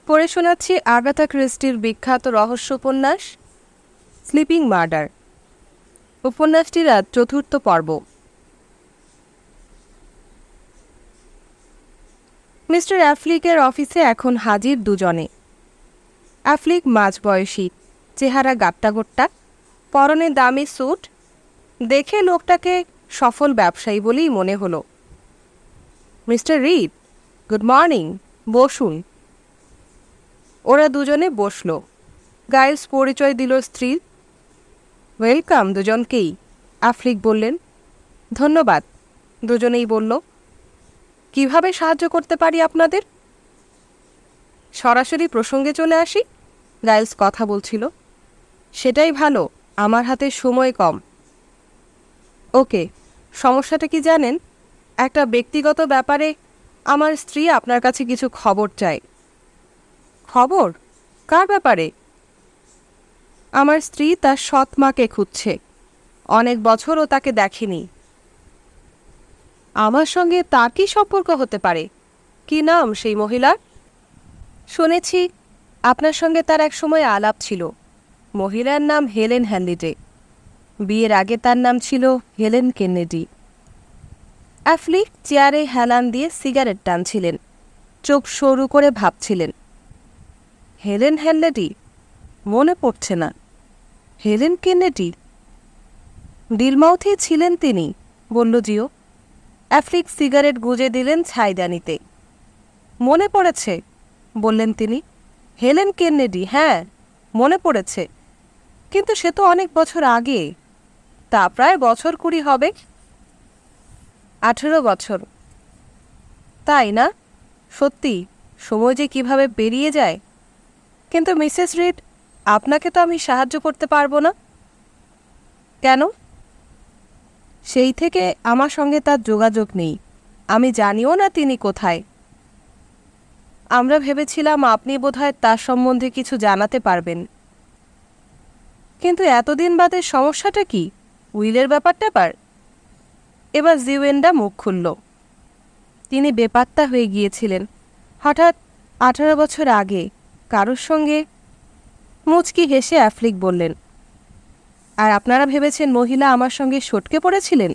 পড়ে শোনাচ্ছি আগাথা ক্রিস্টির বিখ্যাত রহস্য উপন্যাস স্লিপিং মার্ডার। উপন্যাসটির আজ ৪র্থ পর্ব। মিস্টার অ্যাফ্লিকের অফিসে এখন হাজির দুজনে। অ্যাফ্লিক মাঝবয়সী, চেহারা গাট্টাগোট্টা, পরনে দামি স্যুট। দেখে লোকটাকে সফল ব্যবসায়ী বলেই মনে হলো। মিস্টার রিড, গুড মর্নিং, বসুন। ওরা দুজনে বসল। গাইলস পরিচয় দিল স্ত্রীর। ওয়েলকাম দুজনকেই, অ্যাফ্লিক বললেন। ধন্যবাদ, দুজনেই বলল। কিভাবে সাহায্য করতে পারি আপনাদের? সরাসরি প্রসঙ্গে চলে আসি। গাইলস কথা বলছিল। সেটাই ভালো, আমার হাতে সময় কম। ওকে, সমস্যাটা কি জানেন? একটা ব্যক্তিগত ব্যাপারে আমার স্ত্রী আপনার কাছে কিছু খবর চায়। খবর? কার ব্যাপারে? আমার স্ত্রী তার সৎ মাকে খুঁজছে। অনেক বছর ও তাকে দেখেনি। আমার সঙ্গে তার কি সম্পর্ক হতে পারে? কি নাম সেই মহিলার? শুনেছি আপনার সঙ্গে তার এক সময় আলাপ ছিল। মহিলার নাম হেলেন হ্যানলিডে। বিয়ের আগে তার নাম ছিল হেলেন কেনেডি। অ্যাফ্লিক চেয়ারে হেলান দিয়ে সিগারেট টানছিলেন, চোখ সরু করে ভাবছিলেন। হেলেন হ্যানলিডি? মনে পড়ছে না। Helen Kennedy? ডিলমাউথেই ছিলেন তিনি, বলল জিও। অ্যাফ্লিক সিগারেট গুজে দিলেন ছাইদানিতে। মনে পড়েছে, বললেন তিনি। হেলেন কেনেডি, হ্যাঁ মনে পড়েছে, কিন্তু সে তো অনেক বছর আগে। তা প্রায় বছর 20 হবে। 18 বছর। তাই না? সত্যি, সময় যে কিভাবে পেরিয়ে যায়। কিন্তু মিসেস রিড, আপনাকে তো আমি সাহায্য করতে পারবো না। কেন? সেই থেকে আমার সঙ্গে তার যোগাযোগ নেই। আমি জানিও না তিনি কোথায়। আমরা ভেবেছিলাম আপনি বোধহয় তার সম্বন্ধে কিছু জানাতে পারবেন। কিন্তু এতদিন বাদে সমস্যাটা কি? উইলের ব্যাপারটা পার। এবার জিওয়েন্ডা মুখ খুলল। তিনি বেপাত্তা হয়ে গিয়েছিলেন হঠাৎ 18 বছর আগে কারোর সঙ্গে। মুচকি হেসে অ্যাফ্লিক বললেন, আর আপনারা ভেবেছেন মহিলা আমার সঙ্গে সটকে পড়েছিলেন?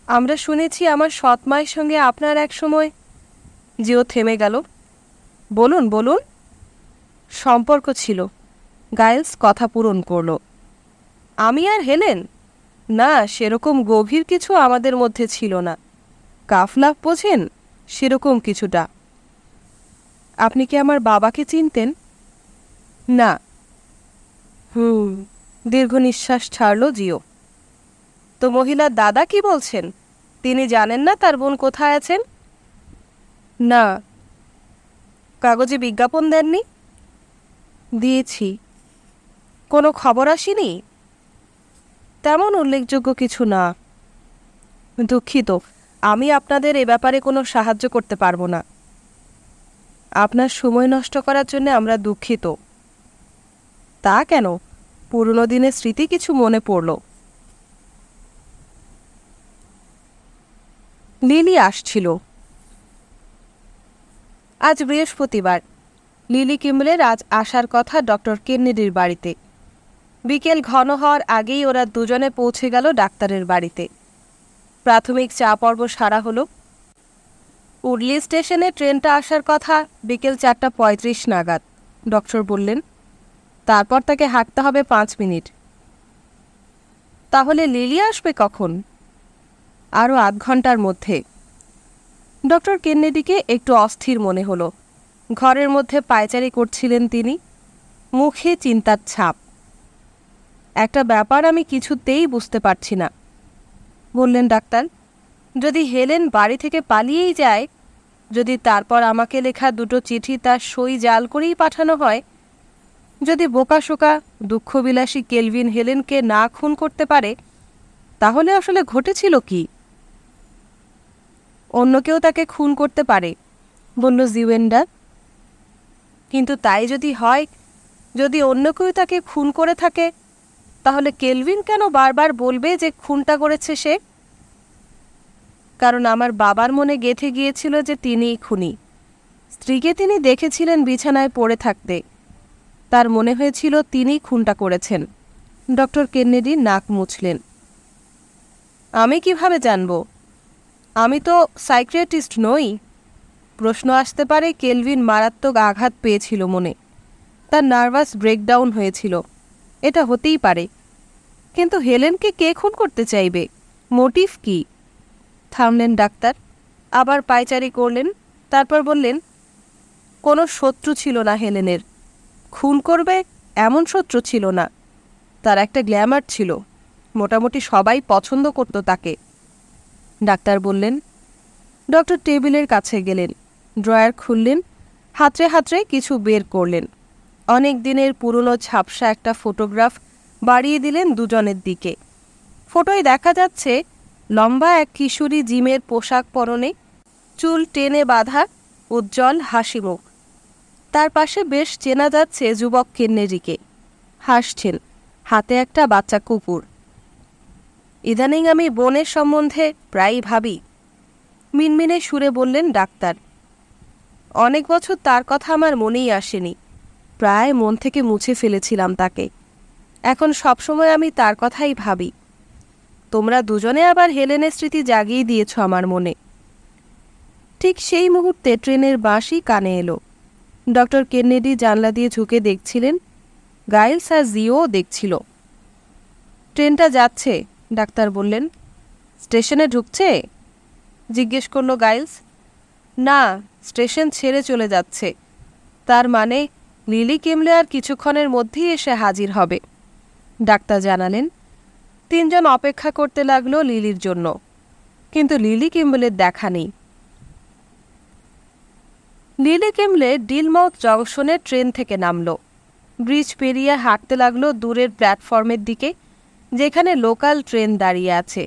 আমরা শুনেছি আমার সৎ মায়ের সঙ্গে আপনার এক সময়। জিও থেমে গেল। বলুন বলুন। সম্পর্ক ছিল। গাইলস কথা পূরণ করল। আমি আর হেলেন? না, সেরকম গভীর কিছু আমাদের মধ্যে ছিল না। কাফলাফ বোঝেন, সেরকম কিছুটা। আপনি কি আমার বাবাকে চিনতেন? না। দীর্ঘ নিঃশ্বাস ছাড়ল জিও। তো মহিলার দাদা কি বলছেন? তিনি জানেন না তার বোন কোথায় আছেন? না। কাগজে বিজ্ঞাপন দেননি? দিয়েছি। কোনো খবর আসেনি? তেমন উল্লেখযোগ্য কিছু না। দুঃখিত, আমি আপনাদের এ ব্যাপারে কোনো সাহায্য করতে পারবো না। আপনার সময় নষ্ট করার জন্য আমরা দুঃখিত। তা কেন? পুরনো দিনের স্মৃতি কিছু মনে পড়ল। লিলি আসছিল। আজ বৃহস্পতিবার। লিলি কিম্বলের আজ আসার কথা ডক্টর কেনেডির বাড়িতে। বিকেল ঘন হওয়ার আগেই ওরা দুজনে পৌঁছে গেল ডাক্তারের বাড়িতে। প্রাথমিক চা পর্ব সারা হলো। উডলি স্টেশনে ট্রেনটা আসার কথা বিকেল 4:35 নাগাদ, ডক্টর বললেন। তারপর তাকে হাঁটতে হবে 5 মিনিট। তাহলে লিলি আসবে কখন? আরও আধ ঘন্টার মধ্যে। ডক্টর কেনেডিকে একটু অস্থির মনে হলো। ঘরের মধ্যে পায়চারি করছিলেন তিনি, মুখে চিন্তার ছাপ। একটা ব্যাপার আমি কিছুতেই বুঝতে পারছি না, বললেন ডাক্তার। যদি হেলেন বাড়ি থেকে পালিয়েই যায়, যদি তারপর আমাকে লেখা 2টো চিঠি তার সই জাল করেই পাঠানো হয়, যদি বোকাশোকা দুঃখবিলাসী কেলভিন হেলেনকে না খুন করতে পারে, তাহলে আসলে ঘটেছিল কি? অন্য কেউ তাকে খুন করতে পারে, বলল জিওয়েন্ডা। কিন্তু তাই যদি হয়, যদি অন্য কেউ তাকে খুন করে থাকে, তাহলে কেলভিন কেন বারবার বলবে যে খুনটা করেছে সে? কারণ আমার বাবার মনে গেঁথে গিয়েছিল যে তিনিই খুনি। স্ত্রীকে তিনি দেখেছিলেন বিছানায় পড়ে থাকতে। তার মনে হয়েছিল তিনি খুনটা করেছেন। ডক্টর কেনেডি নাক মুছলেন। আমি কিভাবে জানব? আমি তো সাইকিয়াট্রিস্ট নই। প্রশ্ন আসতে পারে কেলভিন মারাত্মক আঘাত পেয়েছিল মনে, তার নার্ভাস ব্রেকডাউন হয়েছিল, এটা হতেই পারে। কিন্তু হেলেনকে কে খুন করতে চাইবে? মোটিভ কি? থামলেন ডাক্তার, আবার পায়চারি করলেন, তারপর বললেন, কোনো শত্রু ছিল না হেলেনের। খুন করবে এমন শত্রু ছিল না। তার একটা গ্ল্যামার ছিল, মোটামুটি সবাই পছন্দ করত তাকে। ডাক্তার বললেন। ডক্টর টেবিলের কাছে গেলেন, ড্রয়ার খুললেন, হাতড়ে হাতড়ে কিছু বের করলেন। অনেক দিনের পুরনো ঝাপসা একটা ফটোগ্রাফ বাড়িয়ে দিলেন দুজনের দিকে। ফটোয় দেখা যাচ্ছে লম্বা এক কিশোরী জিমের পোশাক পরনে, চুল টেনে বাঁধা, উজ্জ্বল হাসিমুখ। তার পাশে বেশ চেনা যাচ্ছে যুবক কেন্নেডিকে, হাসছেন, হাতে একটা বাচ্চা কুকুর। ইদানিং আমি বোনের সম্বন্ধে প্রায়ই ভাবি, মিনমিনে সুরে বললেন ডাক্তার। অনেক বছর তার কথা আমার মনেই আসেনি, প্রায় মন থেকে মুছে ফেলেছিলাম তাকে। এখন সবসময় আমি তার কথাই ভাবি। তোমরা দুজনে আবার হেলেনের স্মৃতি জাগিয়ে দিয়েছ আমার মনে। ঠিক সেই মুহূর্তে ট্রেনের বাঁশি কানে এলো। ডক্টর কেনেডি জানলা দিয়ে ঝুঁকে দেখছিলেন, গাইলস আর জিও দেখছিল। ট্রেনটা যাচ্ছে, ডাক্তার বললেন। স্টেশনে ঢুকছে? জিজ্ঞেস করল গাইলস। না, স্টেশন ছেড়ে চলে যাচ্ছে। তার মানে লিলি কিমলে আর কিছুক্ষণের মধ্যেই এসে হাজির হবে, ডাক্তার জানালেন। তিনজন অপেক্ষা করতে লাগলো লিলির জন্য, কিন্তু লিলি কিমলের দেখা নেই। লিলি কিমলে ডিলমাউথ জংশনে ট্রেন থেকে নামল। ব্রিজ পেরিয়ে হাঁটতে লাগলো দূরের প্ল্যাটফর্মের দিকে, যেখানে লোকাল ট্রেন দাঁড়িয়ে আছে।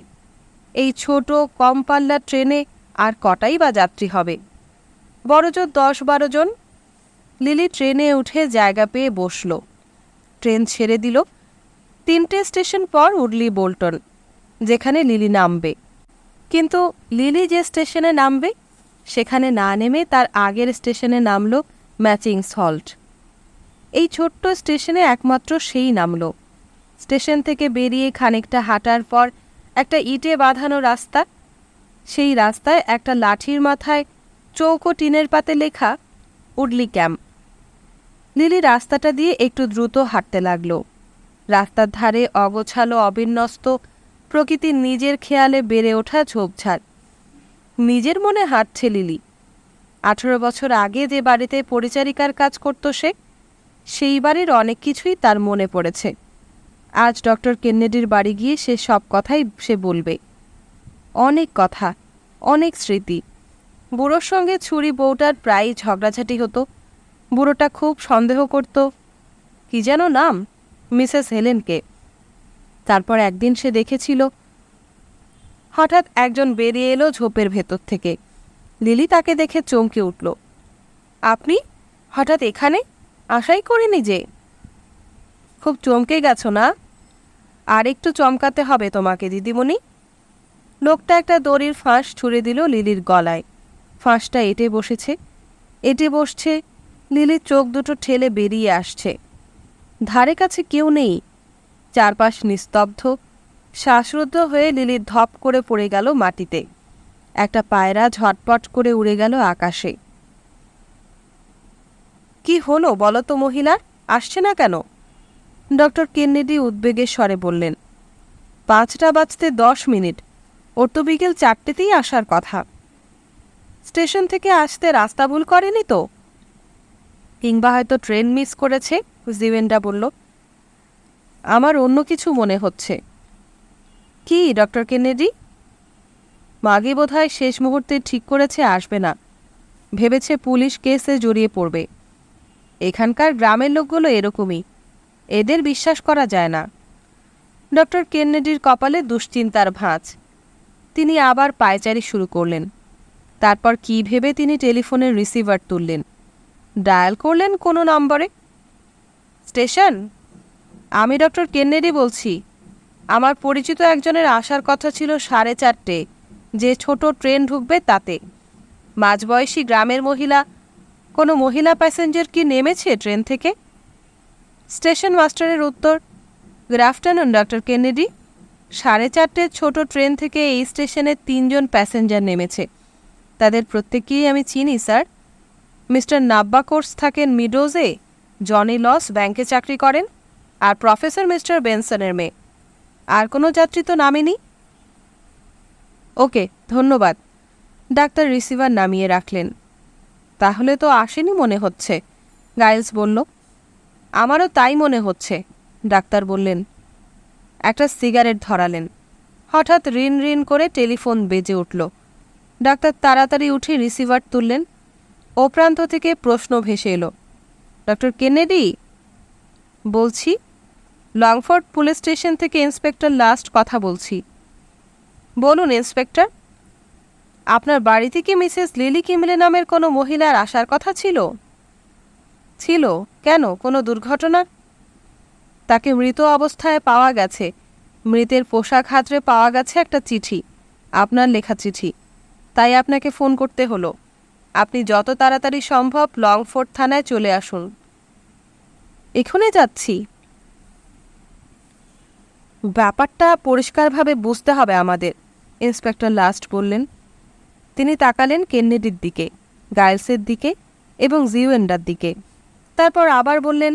এই ছোট কম পাল্লার ট্রেনে আর কটাই বা যাত্রী হবে? বড়জোর 10-12 জন। লিলি ট্রেনে উঠে জায়গা পেয়ে বসল। ট্রেন ছেড়ে দিল। 3টে স্টেশন পর উডলি বোল্টন, যেখানে লিলি নামবে। কিন্তু লিলি যে স্টেশনে নামবে সেখানে না নেমে তার আগের স্টেশনে নামল ম্যাচিংস হল্ট। এই ছোট্ট স্টেশনে একমাত্র সেই নামল। স্টেশন থেকে বেরিয়ে খানিকটা হাঁটার পর একটা ইটে বাঁধানো রাস্তা। সেই রাস্তায় একটা লাঠির মাথায় চৌকো টিনের পাতে লেখা উডলি ক্যাম্প। লিলি রাস্তাটা দিয়ে একটু দ্রুত হাঁটতে লাগল। রাস্তার ধারে অগোছালো অবিন্যস্ত প্রকৃতির নিজের খেয়ালে বেড়ে ওঠা ঝোপঝাড়। নিজের মনে হাঁটছে লিলি। 18 বছর আগে যে বাড়িতে পরিচারিকার কাজ করত সে, সেই বাড়ির অনেক কিছুই তার মনে পড়েছে। আজ ডক্টর কেনেডির বাড়ি গিয়ে সে সব কথাই সে বলবে। অনেক কথা, অনেক স্মৃতি। বুড়োর সঙ্গে ছুরি বউটার প্রায়ই ঝগড়াঝাটি হতো। বুড়োটা খুব সন্দেহ করত, কি যেন নাম, মিসেস হেলেনকে। তারপর একদিন সে দেখেছিল। হঠাৎ একজন বেরিয়ে এলো ঝোপের ভেতর থেকে। লিলি তাকে দেখে চমকে উঠল। আপনি হঠাৎ এখানে? আশাই করিনি যে। খুব চমকে গেছো না? আর একটু চমকাতে হবে তোমাকে দিদিমণি। লোকটা একটা দড়ির ফাঁস ছুঁড়ে দিল লিলির গলায়। ফাঁসটা এঁটে বসেছে, এঁটে বসছে। লিলির চোখ দুটো ঠেলে বেরিয়ে আসছে। ধারে কাছে কেউ নেই, চারপাশ নিস্তব্ধ। শ্বাসরুদ্ধ হয়ে লিলির ধপ করে পড়ে গেল মাটিতে। একটা পায়রা ঝটপট করে উড়ে গেল আকাশে। কি হলো বলো তো মহিলার, আসছে না কেন? ডক্টর কেনেডি উদ্বেগের স্বরে বললেন। 5টা বাজতে 10 মিনিট, ওর তো বিকেল 4টেতেই আসার কথা। স্টেশন থেকে আসতে রাস্তা ভুল করেনি তো? কিংবা হয়তো ট্রেন মিস করেছে, জিভেন্ডা বলল। আমার অন্য কিছু মনে হচ্ছে। কি ডক্টর কেনেডি? মাগি বোধহয় শেষ মুহূর্তে ঠিক করেছে আসবে না। ভেবেছে পুলিশ কেসে জড়িয়ে পড়বে। এখানকার গ্রামের লোকগুলো এরকমই, এদের বিশ্বাস করা যায় না। ডক্টর কেনেডির কপালে দুশ্চিন্তার ভাঁজ। তিনি আবার পায়চারি শুরু করলেন। তারপর কি ভেবে তিনি টেলিফোনের রিসিভার তুললেন, ডায়াল করলেন কোনো নম্বরে। স্টেশন, আমি ডক্টর কেনেডি বলছি। আমার পরিচিত একজনের আসার কথা ছিল 4:30, যে ছোট ট্রেন ঢুকবে তাতে। মাঝবয়সী গ্রামের মহিলা, কোনো মহিলা প্যাসেঞ্জার কি নেমেছে ট্রেন থেকে? স্টেশন মাস্টারের উত্তর, গুড আফটারনুন ডক্টর কেনেডি। 4:30 ছোট ট্রেন থেকে এই স্টেশনে 3 জন প্যাসেঞ্জার নেমেছে। তাদের প্রত্যেককেই আমি চিনি স্যার। মিস্টার নাব্বাকোর্স থাকেন মিডোজে, জনি লস ব্যাংকে চাকরি করেন, আর প্রফেসর মিস্টার বেনসনের মেয়ে। আর কোনো যাত্রী তো নামেনি। ওকে, ধন্যবাদ। ডাক্তার রিসিভার নামিয়ে রাখলেন। তাহলে তো আসেনি মনে হচ্ছে, গাইলস বলল। আমারও তাই মনে হচ্ছে, ডাক্তার বললেন। একটা সিগারেট ধরালেন। হঠাৎ রিন রিন করে টেলিফোন বেজে উঠল। ডাক্তার তাড়াতাড়ি উঠে রিসিভার তুললেন। ও প্রান্ত থেকে প্রশ্ন ভেসে এলো, ডক্টর কেনেডি? বলছি, লংফোর্ড পুলিশ স্টেশন থেকে ইন্সপেক্টর লাস্ট কথা বলছি। বলুন ইন্সপেক্টর। আপনার বাড়িতে কি মিসেস লিলি কিমলে নামের কোনো মহিলার আসার কথা ছিল? ছিল। কেন, কোনো দুর্ঘটনা? তাকে মৃত অবস্থায় পাওয়া গেছে। মৃতের পোশাক হাতড়ে পাওয়া গেছে একটা চিঠি, আপনার লেখা চিঠি। তাই আপনাকে ফোন করতে হলো। আপনি যত তাড়াতাড়ি সম্ভব লংফোর্ড থানায় চলে আসুন। এখনই যাচ্ছি। ব্যাপারটা পরিষ্কারভাবে বুঝতে হবে আমাদের, ইন্সপেক্টর লাস্ট বললেন। তিনি তাকালেন কেনেডির দিকে, গাইলসের দিকে এবং জিওয়েন্ডার দিকে। তারপর আবার বললেন,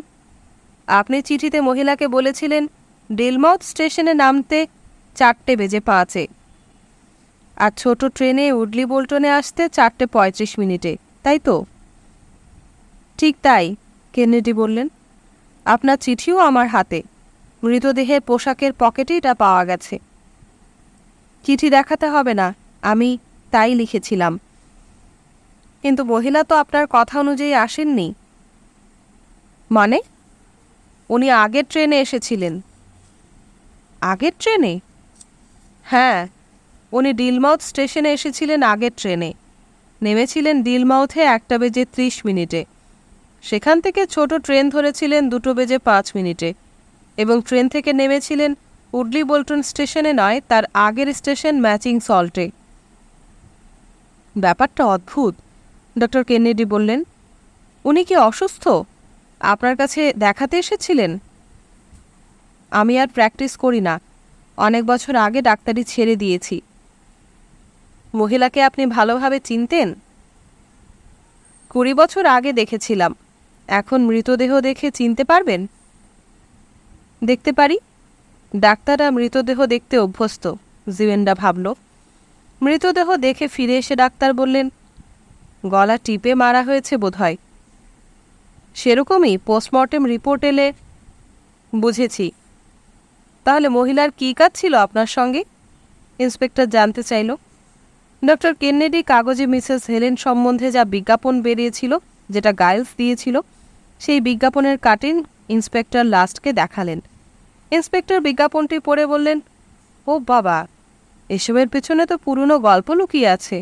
আপনি চিঠিতে মহিলাকে বলেছিলেন ডেলমাউথ স্টেশনে নামতে 4:05, আর ছোট ট্রেনে উডলি বোল্টনে আসতে 4:35, তাই তো? ঠিক তাই, কেনেডি বললেন। আপনার চিঠিও আমার হাতে। মৃতদেহের পোশাকের পকেটে এটা পাওয়া গেছে। চিঠি দেখাতে হবে না, আমি তাই লিখেছিলাম। কিন্তু মহিলা তো আপনার কথা অনুযায়ী আসেননি। মানে? উনি আগের ট্রেনে এসেছিলেন। আগের ট্রেনে? হ্যাঁ, উনি ডিলমাউথ স্টেশনে এসেছিলেন আগের ট্রেনে। নেমেছিলেন ডিলমাউথে 1:30। সেখান থেকে ছোট ট্রেন ধরেছিলেন 2:05 এবং ট্রেন থেকে নেমেছিলেন উডলি বোল্টন স্টেশনে নয়, তার আগের স্টেশন ম্যাচিং সল্টে। ব্যাপারটা অদ্ভুত, ডক্টর কেনেডি বললেন। উনি কি অসুস্থ? আপনার কাছে দেখাতে এসেছিলেন? আমি আর প্র্যাকটিস করি না, অনেক বছর আগে ডাক্তারি ছেড়ে দিয়েছি। মহিলাকে আপনি ভালোভাবে চিনতেন? 20 বছর আগে দেখেছিলাম। এখন মৃতদেহ দেখে চিনতে পারবেন? দেখতে পারি। ডাক্তাররা মৃতদেহ দেখতে অভ্যস্ত, জিওয়েন্ডা ভাবল। মৃতদেহ দেখে ফিরে এসে ডাক্তার বললেন, গলা টিপে মারা হয়েছে বোধহয়। সেরকমই পোস্টমর্টেম রিপোর্ট এলে। বুঝেছি। তাহলে মহিলার কী কাজ ছিল আপনার সঙ্গে? ইন্সপেক্টর জানতে চাইল। ডক্টর কেনেডি কাগজে মিসেস হেলেন সম্বন্ধে যা বিজ্ঞাপন বেরিয়েছিল, যেটা গাইলস দিয়েছিল, সেই বিজ্ঞাপনের কাটিং ইন্সপেক্টর লাস্টকে দেখালেন। ইন্সপেক্টর বিজ্ঞাপনটি পড়ে বললেন, ও বাবা, এসবের পেছনে তো পুরনো গল্প লুকিয়ে আছে।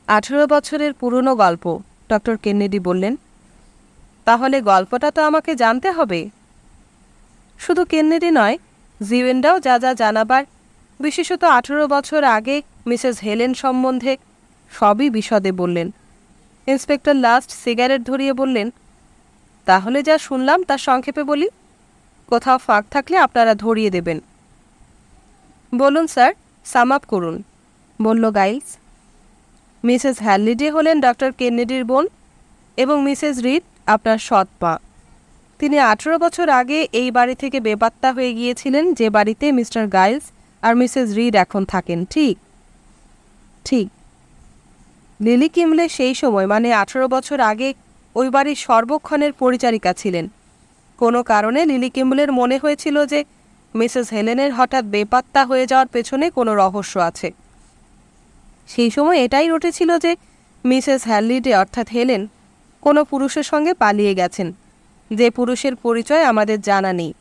18 বছরের পুরনো গল্প, ডক্টর কেনেডি বললেন। তাহলে গল্পটা তো আমাকে জানতে হবে। শুধু কেনেডি নয়, জিওয়েন্ডাও যা যা জানাবার, বিশেষত 18 বছর আগে মিসেস হেলেন সম্বন্ধে, সবই বিশদে বললেন। ইন্সপেক্টর লাস্ট সিগারেট ধরিয়ে বললেন, তাহলে যা শুনলাম তার সংক্ষেপে বলি, কোথাও ফাঁক থাকলে আপনারা ধরিয়ে দেবেন। বলুন স্যার, সাম আপ করুন, বলল গাইলস। মিসেস হ্যালিডে হলেন ডক্টর কেনেডির বোন এবং মিসেস রিড আপনার সৎ মা। তিনি 18 বছর আগে এই বাড়ি থেকে বেপাত্তা হয়ে গিয়েছিলেন, যে বাড়িতে মিস্টার গাইলস আর মিসেস রিড এখন থাকেন। ঠিক ঠিক। লিলি কিমলে সেই সময়, মানে 18 বছর আগে, ওই বাড়ির সর্বক্ষণের পরিচারিকা ছিলেন। কোনো কারণে লিলি কিমলের মনে হয়েছিল যে মিসেস হেলেনের হঠাৎ বেপাত্তা হয়ে যাওয়ার পেছনে কোনো রহস্য আছে। সেই সময় এটাই রটেছিল যে মিসেস হ্যালিডে অর্থাৎ হেলেন কোনো পুরুষের সঙ্গে পালিয়ে গেছেন, যে পুরুষের পরিচয় আমাদের জানা নেই।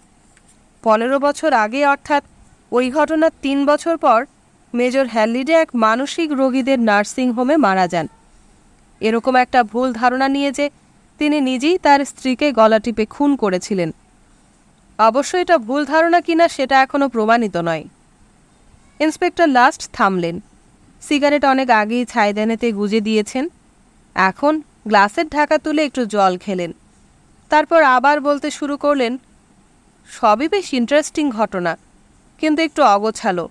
15 বছর আগে, অর্থাৎ ওই ঘটনার 3 বছর পর, মেজর হ্যালিডে এক মানসিক রোগীদের নার্সিংহোমে মারা যান। এরকম একটা ভুল ধারণা নিয়ে যে তিনি নিজেই তার স্ত্রীকে গলা টিপে খুন করেছিলেন। অবশ্য এটা ভুল ধারণা কিনা সেটা এখনও প্রমাণিত নয়। Inspector last থামলেন। সিগারেট অনেক আগেই ছাইদানেতে গুজে দিয়েছেন। এখন গ্লাসের ঢাকা তুলে একটু জল খেলেন। তারপর আবার বলতে শুরু করলেন, সবই বেশ ইন্টারেস্টিং ঘটনা, কিন্তু একটু অগোছালো।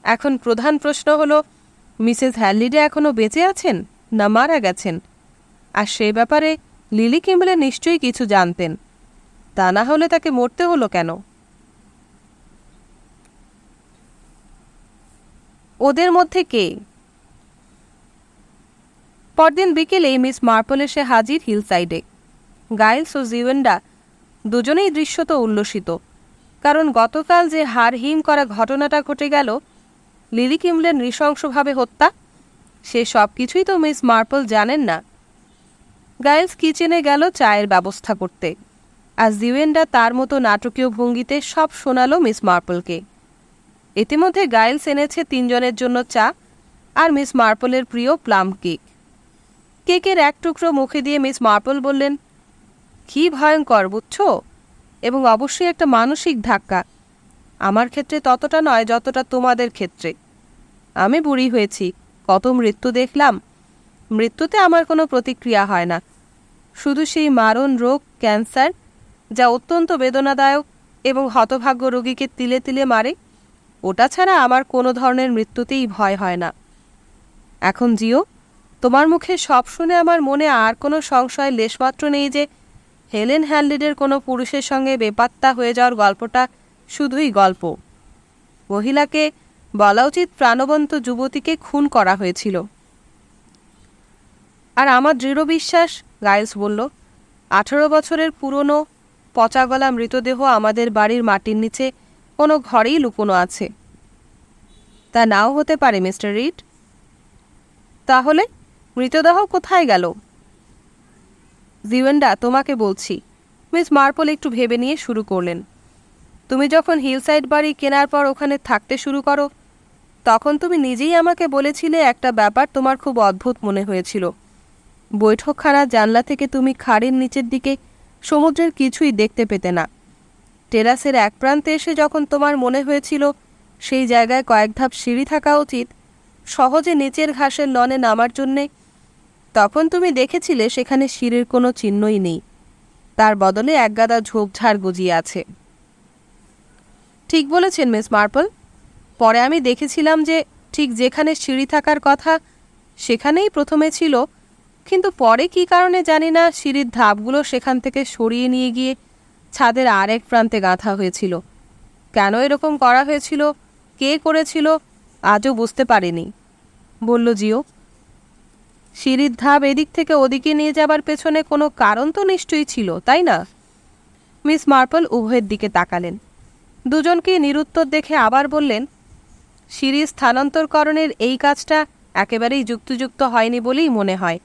এখন প্রধান প্রশ্ন হলো, মিসেস হ্যালিডে এখনও বেঁচে আছেন না মারা গেছেন? আর সে ব্যাপারে লিলি কিম্বলে নিশ্চয়ই কিছু জানতেন, তা না হলে তাকে মরতে হলো কেন? ওদের মধ্যে কে? পরদিন বিকেলে মিস মার্পল এসে হাজির হিলসাইডে। গাইলস ও জিওয়েন্ডা দুজনেই দৃশ্যত উল্লসিত, কারণ গতকাল যে হাড় হিম করা ঘটনাটা ঘটে গেল, লিলি কিম্বলের নৃশংসভাবে হত্যা, সে সব কিছুই তো মিস মার্পল জানেন না। গাইলস কিচেনে গেল চায়ের ব্যবস্থা করতে, আর জিওয়েন্ডা তার মতো নাটকীয় ভঙ্গিতে সব শোনালো মিস মার্পলকে। ইতিমধ্যে গাইলস এনেছে 3 জনের জন্য চা আর মিস মার্পলের প্রিয় প্লাম কেক। কেকের এক টুকরো মুখে দিয়ে মিস মার্পল বললেন, কি ভয়ঙ্কর বুঝছো, এবং অবশ্যই একটা মানসিক ধাক্কা। আমার ক্ষেত্রে ততটা নয় যতটা তোমাদের ক্ষেত্রে। আমি বুড়ি হয়েছি, কত মৃত্যু দেখলাম। মৃত্যুতে আমার কোনো প্রতিক্রিয়া হয় না, শুধু সেই মারণ রোগ ক্যান্সার, যা অত্যন্ত বেদনাদায়ক এবং হতভাগ্য রোগীকে তিলে তিলে মারে। ওটা ছাড়া আমার কোনো ধরনের মৃত্যুতেই ভয় হয় না। এখন জিও, তোমার মুখে সব শুনে আমার মনে আর কোনো সংশয় লেশমাত্র নেই যে হেলেন হ্যালিডের কোনো পুরুষের সঙ্গে বেপাত্তা হয়ে যাওয়ার গল্পটা শুধুই গল্প। মহিলাকে, বলা উচিত প্রাণবন্ত যুবতীকে খুন করা হয়েছিল। আর আমার দৃঢ় বিশ্বাস, গাইলস বলল, 18 বছরের পুরনো পচাগলা মৃতদেহ আমাদের বাড়ির মাটির নিচে কোনো ঘরেই লুকোনো আছে। তা নাও হতে পারে মিস্টার রিড। তাহলে মৃতদেহ কোথায় গেল? জিওয়েন্ডা, তোমাকে বলছি। মিস মার্পল একটু ভেবে নিয়ে শুরু করলেন। তুমি যখন হিলসাইড বাড়ি কেনার পর ওখানে থাকতে শুরু করো, তখন তুমি নিজেই আমাকে বলেছিলে একটা ব্যাপার তোমার খুব অদ্ভুত মনে হয়েছিল। বৈঠকখানার জানলা থেকে তুমি খাড়ির নিচের দিকে সমুদ্রের কিছুই দেখতে পেতে না। টেরাসের এক প্রান্তে এসে যখন তোমার মনে হয়েছিল সেই জায়গায় কয়েক ধাপ সিঁড়ি থাকা উচিত সহজে নিচের ঘাসের লনে নামার জন্যে, তখন তুমি দেখেছিলে সেখানে সিঁড়ির কোনো চিহ্নই নেই, তার বদলে একগাদা ঝোপঝাড় গজিয়ে আছে। ঠিক বলেছেন মিস মার্পল। পরে আমি দেখেছিলাম যে ঠিক যেখানে সিঁড়ি থাকার কথা সেখানেই প্রথমে ছিল, কিন্তু পরে কী কারণে জানি না সিঁড়ির ধাপগুলো সেখান থেকে সরিয়ে নিয়ে গিয়ে ছাদের আরেক প্রান্তে গাঁথা হয়েছিল। কেন এরকম করা হয়েছিল, কে করেছিল, আজও বুঝতে পারিনি, বলল জিও। সিঁড়ির ধাপ এদিক থেকে ওদিকে নিয়ে যাবার পেছনে কোনো কারণ তো নিশ্চয়ই ছিল, তাই না? মিস মার্পল উভয়ের দিকে তাকালেন। দুজনকে নিরুত্তর দেখে আবার বললেন, সিঁড়ি স্থানান্তরকরণের এই কাজটা একেবারেই যুক্তিযুক্ত হয়নি বলেই মনে হয়।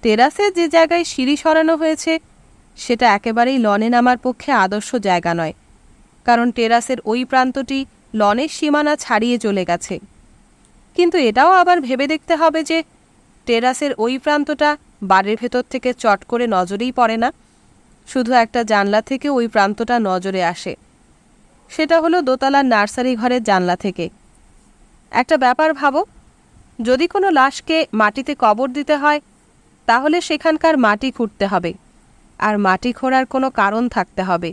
টেরাসে যে জায়গায় সিঁড়ি সরানো হয়েছে সেটা একেবারেই লনে নামার পক্ষে আদর্শ জায়গা নয়, কারণ টেরাসের ওই প্রান্তটি লনের সীমানা ছাড়িয়ে চলে গেছে। কিন্তু এটাও আবার ভেবে দেখতে হবে যে টেরাসের ওই প্রান্তটা বাড়ির ভেতর থেকে চট করে নজরেই পড়ে না, শুধু একটা জানলা থেকে ওই প্রান্তটা নজরে আসে। সেটা হলো দোতলার নার্সারি ঘরের জানলা থেকে। একটা ব্যাপার ভাবো, যদি কোনো লাশকে মাটিতে কবর দিতে হয় তাহলে সেখানকার মাটি খুঁড়তে হবে, আর মাটি খোঁড়ার কোনো কারণ থাকতে হবে।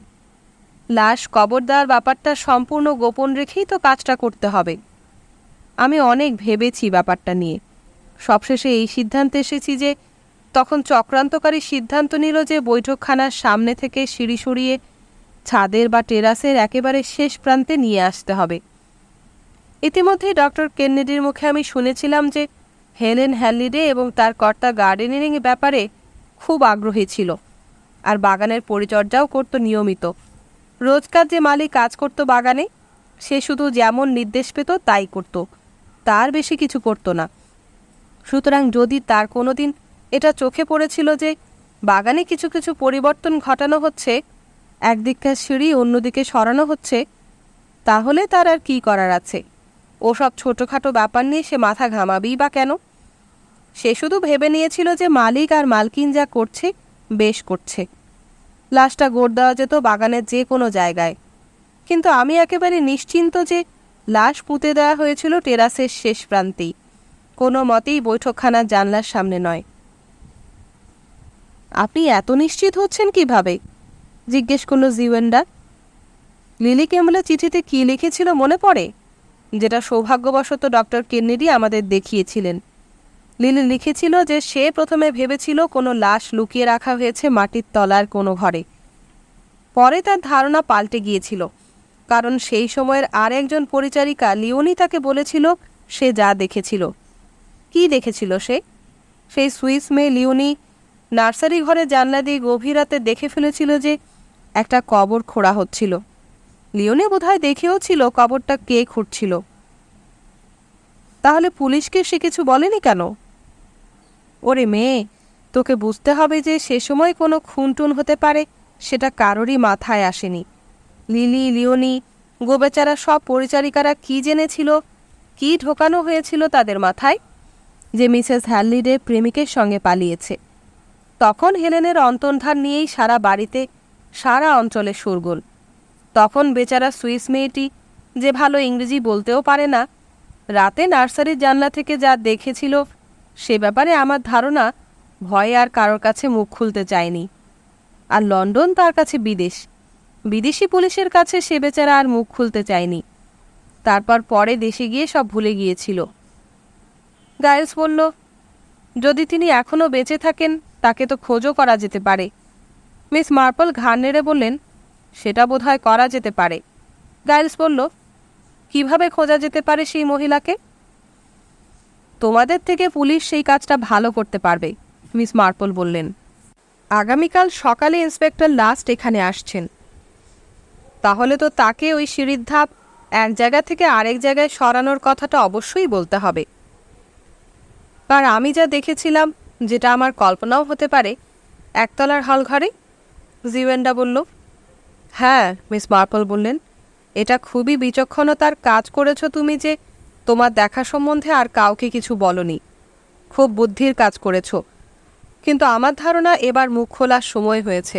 লাশ কবর দেওয়ার ব্যাপারটা সম্পূর্ণ গোপন রেখেই তো কাজটা করতে হবে। আমি অনেক ভেবেছি ব্যাপারটা নিয়ে, সবশেষে এই সিদ্ধান্তে এসেছি যে তখন চক্রান্তকারী সিদ্ধান্ত নিল যে বৈঠকখানার সামনে থেকে সিঁড়ি সরিয়ে ছাদের বা টেরাসের একেবারে শেষ প্রান্তে নিয়ে আসতে হবে। ইতিমধ্যেই ডক্টর কেনেডির মুখে আমি শুনেছিলাম যে হেলেন হ্যালিডে এবং তার কর্তা গার্ডেনিং ব্যাপারে খুব আগ্রহী ছিল, আর বাগানের পরিচর্যাও করত নিয়মিত। রোজকার যে মালি কাজ করত বাগানে, সে শুধু যেমন নির্দেশ পেত তাই করত, তার বেশি কিছু করত না। সুতরাং যদি তার কোনো দিন এটা চোখে পড়েছিল যে বাগানে কিছু কিছু পরিবর্তন ঘটানো হচ্ছে, একদিককার সিঁড়ি অন্যদিকে সরানো হচ্ছে, তাহলে তার আর কী করার আছে? ওসব ছোটোখাটো ব্যাপার নিয়ে সে মাথা ঘামাবেই বা কেন? সে শুধু ভেবে নিয়েছিল যে মালিক আর মালকিন যা করছে বেশ করছে। লাশটা গোড় দেওয়া যেত বাগানের যে কোনো জায়গায়, কিন্তু আমি একেবারে নিশ্চিন্ত যে লাশ পুঁতে দেওয়া হয়েছিল টেরাসের শেষ প্রান্তেই, কোনো মতেই বৈঠকখানার জানলার সামনে নয়। আপনি এত নিশ্চিত হচ্ছেন কিভাবে? জিজ্ঞেস করল জিওয়েন্ডা। লিলি ক্যাম্বেলের চিঠিতে কি লিখেছিল মনে পড়ে? যেটা সৌভাগ্যবশত ডক্টর কেনেডি আমাদের দেখিয়েছিলেন। লিলি লিখেছিল যে সে প্রথমে ভেবেছিল কোনো লাশ লুকিয়ে রাখা হয়েছে মাটির তলার কোনো ঘরে। পরে তার ধারণা পাল্টে গিয়েছিল, কারণ সেই সময়ের আর একজন পরিচারিকা লিওনি তাকে বলেছিল সে যা দেখেছিল। কি দেখেছিল সে? সেই সুইস মেয়ে লিওনি নার্সারি ঘরে জানলা দিয়ে গভীর রাতে দেখে ফেলেছিল যে একটা কবর খোঁড়া হচ্ছিল। লিওনি বোধহয় দেখেও ছিল কবরটা কে খুঁড়ছিল। তাহলে পুলিশকে সে কিছু বলেনি কেন? ওরে মেয়ে, তোকে বুঝতে হবে যে সে সময় কোনো খুনটুন হতে পারে সেটা কারোরই মাথায় আসেনি। লিলি, লিওনি, গোবেচারা সব পরিচারিকারা কি জেনেছিল, কি ঢোকানো হয়েছিল তাদের মাথায়? যে মিসেস হ্যানলিডে প্রেমিকের সঙ্গে পালিয়েছে। তখন হেলেনের অন্তর্ধান নিয়েই সারা বাড়িতে, সারা অঞ্চলে শোরগোল। তখন বেচারা সুইস মেয়েটি, যে ভালো ইংরেজি বলতেও পারে না, রাতে নার্সারির জানলা থেকে যা দেখেছিল সে ব্যাপারে আমার ধারণা ভয়ে আর কারোর কাছে মুখ খুলতে চায়নি। আর লন্ডন তার কাছে বিদেশ, বিদেশি পুলিশের কাছে সে বেচারা আর মুখ খুলতে চায়নি। তারপর পরে দেশে গিয়ে সব ভুলে গিয়েছিল। গাইলস বলল, যদি তিনি এখনও বেঁচে থাকেন তাকে তো খোঁজও করা যেতে পারে। মিস মার্পল ঘাড় নেড়ে বললেন, সেটা বোধহয় করা যেতে পারে। গাইলস বলল, কিভাবে খোঁজা যেতে পারে সেই মহিলাকে? তোমাদের থেকে পুলিশ সেই কাজটা ভালো করতে পারবে, মিস মার্পল বললেন। আগামীকাল সকালে ইন্সপেক্টর লাস্ট এখানে আসছেন। তাহলে তো তাকে ওই সিঁড়ির ধাপ এক জায়গা থেকে আরেক জায়গায় সরানোর কথাটা অবশ্যই বলতে হবে। আর আমি যা দেখেছিলাম, যেটা আমার কল্পনাও হতে পারে, একতলার হলঘরে। জিওয়েন্ডা বলল। হ্যাঁ, মিস মার্পল বললেন, এটা খুবই বিচক্ষণতার কাজ করেছ তুমি যে তোমার দেখা সম্বন্ধে আর কাউকে কিছু বলনি। খুব বুদ্ধির কাজ করেছ। কিন্তু আমার ধারণা এবার মুখ খোলার সময় হয়েছে।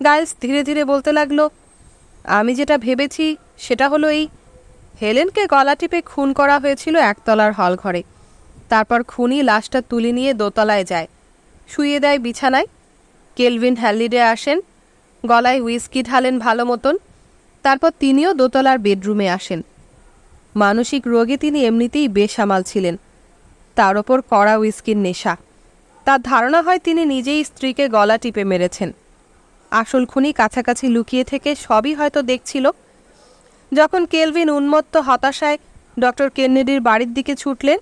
গাইলস ধীরে ধীরে বলতে লাগলো, আমি যেটা ভেবেছি সেটা হলো এই, হেলেনকে গলা টিপে খুন করা হয়েছিল একতলার হলঘরে। তারপর খুনি লাশটা তুলে নিয়ে দোতলায় যায়, শুইয়ে দেয় বিছানায়। কেলভিন হ্যানলিডে আসেন, গলায় হুইস্কি ঢালেন ভালো মতন। তারপর তিনিও দোতলার বেডরুমে আসেন। মানসিক রোগে তিনি এমনিতেই বেসামাল ছিলেন, তার ওপর কড়া হুইস্কির নেশা। তার ধারণা হয় তিনি নিজেই স্ত্রীকে গলা টিপে মেরেছেন। আসল খুনি কাছাকাছি লুকিয়ে থেকে সবই হয়তো দেখছিল। যখন কেলভিন উন্মত্ত হতাশায় ডক্টর কেনেডির বাড়ির দিকে ছুটলেন,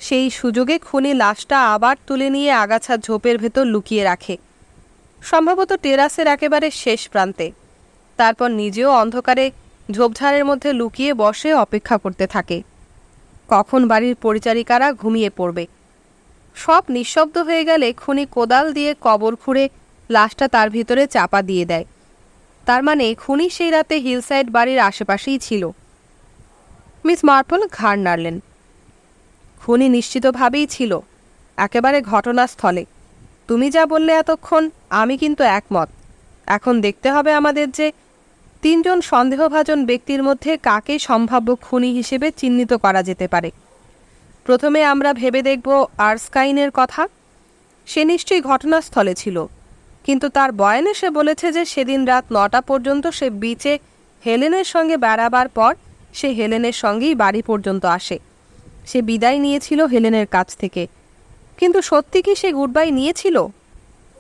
সেই সুযোগে খুনি লাশটা আবার তুলে নিয়ে আগাছার ঝোপের ভেতর লুকিয়ে রাখে, সম্ভবত টেরাসের একেবারে শেষ প্রান্তে। তারপর নিজেও অন্ধকারে ঝোপঝাড়ের মধ্যে লুকিয়ে বসে অপেক্ষা করতে থাকে কখন বাড়ির পরিচারিকারা ঘুমিয়ে পড়বে। সব নিঃশব্দ হয়ে গেলে খুনি কোদাল দিয়ে কবর খুঁড়ে লাশটা তার ভিতরে চাপা দিয়ে দেয়। তার মানে খুনি সেই রাতে হিলসাইড বাড়ির আশেপাশেই ছিল। মিস মার্পল ঘাড় নাড়লেন। খুনি নিশ্চিতভাবেই ছিল, একেবারে ঘটনাস্থলে। তুমি যা বললে এতক্ষণ, আমি কিন্তু একমত। এখন দেখতে হবে আমাদের যে তিনজন সন্দেহভাজন ব্যক্তির মধ্যে কাকে সম্ভাব্য খুনি হিসেবে চিহ্নিত করা যেতে পারে। প্রথমে আমরা ভেবে দেখব আর্সকাইনের কথা। সে নিশ্চয়ই ঘটনাস্থলে ছিল, কিন্তু তার বয়ানে সে বলেছে যে সেদিন রাত 9টা পর্যন্ত সে বিচে হেলেনের সঙ্গে বেড়াবার পর সে হেলেনের সঙ্গেই বাড়ি পর্যন্ত আসে। সে বিদায় নিয়েছিল হেলেনের কাছ থেকে। কিন্তু সত্যি কি সে গুড বাই নিয়েছিল?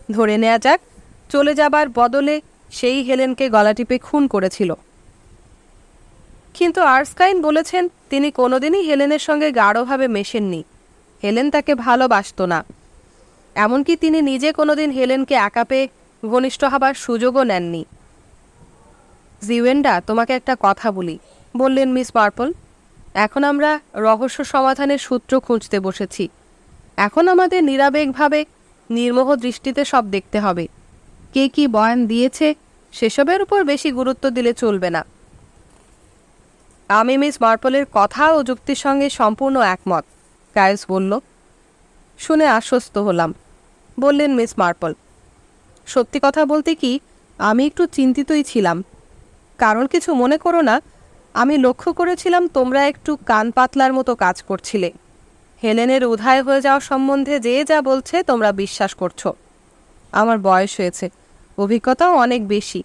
ধরে নেওয়া যাক চলে যাবার বদলে সেই হেলেনকে গলা টিপে খুন করেছিল। কিন্তু আর্সকাইন বলেছেন তিনি কোনোদিনই হেলেনের সঙ্গে গাঢ়ভাবে মেশেননি। হেলেন তাকে ভালোবাসত না। এমনকি তিনি নিজে কোনোদিন হেলেনকে একা পেয়ে ঘনিষ্ঠ হবার সুযোগও নেননি। জিওয়েন্ডা, তোমাকে একটা কথা বলি, বললেন মিস মার্পল। এখন আমরা রহস্য সমাধানের সূত্র খুঁজতে বসেছি। এখন আমাদের নিরাবেগভাবে, নির্মোহ দৃষ্টিতে সব দেখতে হবে। কে কি বয়ান দিয়েছে সেসবের উপর বেশি গুরুত্ব দিলে চলবে না। আমি মিস মার্পলের কথা ও যুক্তির সঙ্গে সম্পূর্ণ একমত, গাইলস বলল। শুনে আশ্বস্ত হলাম, বললেন মিস মার্পল। সত্যি কথা বলতে কি, আমি একটু চিন্তিতই ছিলাম। কারণ কিছু মনে করো না, আমি লক্ষ্য করেছিলাম তোমরা একটু কান পাতলার মতো কাজ করছিলে। হেলেনের উধায় হয়ে যাওয়া সম্বন্ধে যে যা বলছে তোমরা বিশ্বাস করছো। আমার বয়স হয়েছে, অভিজ্ঞতাও অনেক বেশি।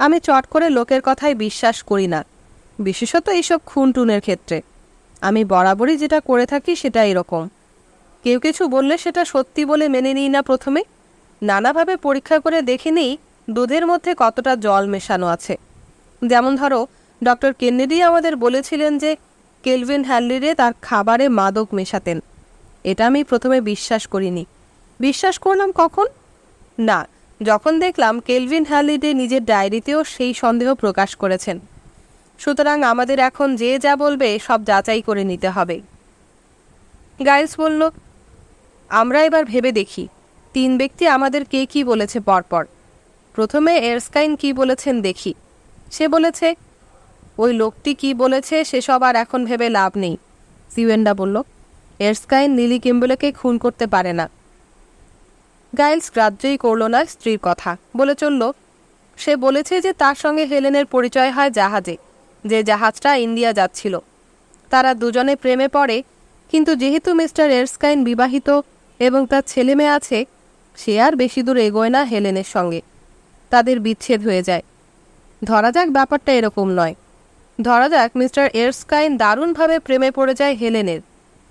আমি চট করে লোকের কথায় বিশ্বাস করি না, বিশেষত এইসব খুনটুনের ক্ষেত্রে। আমি বরাবরই যেটা করে থাকি সেটা এরকম, কেউ কিছু বললে সেটা সত্যি বলে মেনে নিই না। প্রথমে নানাভাবে পরীক্ষা করে দেখে নিই দুধের মধ্যে কতটা জল মেশানো আছে। যেমন ধরো, ডক্টর কেনেডি আমাদের বলেছিলেন যে কেলভিন হ্যানলিরে তার খাবারে মাদক মেশাতেন। এটা আমি প্রথমে বিশ্বাস করিনি। বিশ্বাস করলাম কখন? না, যখন দেখলাম কেলভিন হ্যানলিডে নিজের ডায়েরিতেও সেই সন্দেহ প্রকাশ করেছেন। সুতরাং আমাদের এখন যে যা বলবে সব যাচাই করে নিতে হবে। গাইলস বলল, আমরা এবার ভেবে দেখি 3 ব্যক্তি আমাদের কে কি বলেছে পরপর। প্রথমে এরস্কাইন কি বলেছেন দেখি। সে বলেছে, ওই লোকটি কি বলেছে সেসব আর এখন ভেবে লাভ নেই। সিওয়েন্ডা বলল, এরস্কাইন লিলি কিম্বলেকে খুন করতে পারে না। গাইলস গ্রাহ্যই করল না স্ত্রীর কথা, বলে চলল, সে বলেছে যে তার সঙ্গে হেলেনের পরিচয় হয় জাহাজে, যে জাহাজটা ইন্ডিয়া যাচ্ছিল। তারা দুজনে প্রেমে পড়ে, কিন্তু যেহেতু মিস্টার এরস্কাইন বিবাহিত এবং তার ছেলে মেয়ে আছে, সে আর বেশি দূর এগোয় না হেলেনের সঙ্গে। তাদের বিচ্ছেদ হয়ে যায়। ধরা যাক ব্যাপারটা এরকম নয়। ধরা যাক মিস্টার এরস্কাইন দারুণভাবে প্রেমে পড়ে যায় হেলেনের,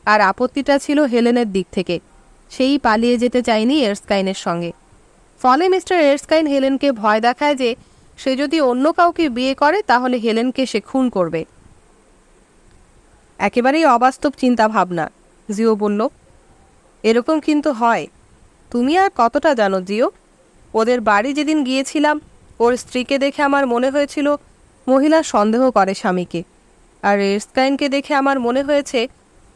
আর আপত্তিটা ছিল হেলেনের দিক থেকে। সেই পালিয়ে যেতে চায়নি এরস্কাইনের সঙ্গে। ফলে মিস্টার এরস্কাইন হেলেনকে ভয় দেখায় যে সে যদি অন্য কাউকে বিয়ে করে তাহলে হেলেনকে সে খুন করবে। একেবারেই অবাস্তব চিন্তা ভাবনা, জিও বলল। এরকম কিন্তু হয়। তুমি আর কতটা জানো জিও? ওদের বাড়ি যেদিন গিয়েছিলাম, ওর স্ত্রীকে দেখে আমার মনে হয়েছিল মহিলা সন্দেহ করে স্বামীকে, আর এরস্কাইনকে দেখে আমার মনে হয়েছে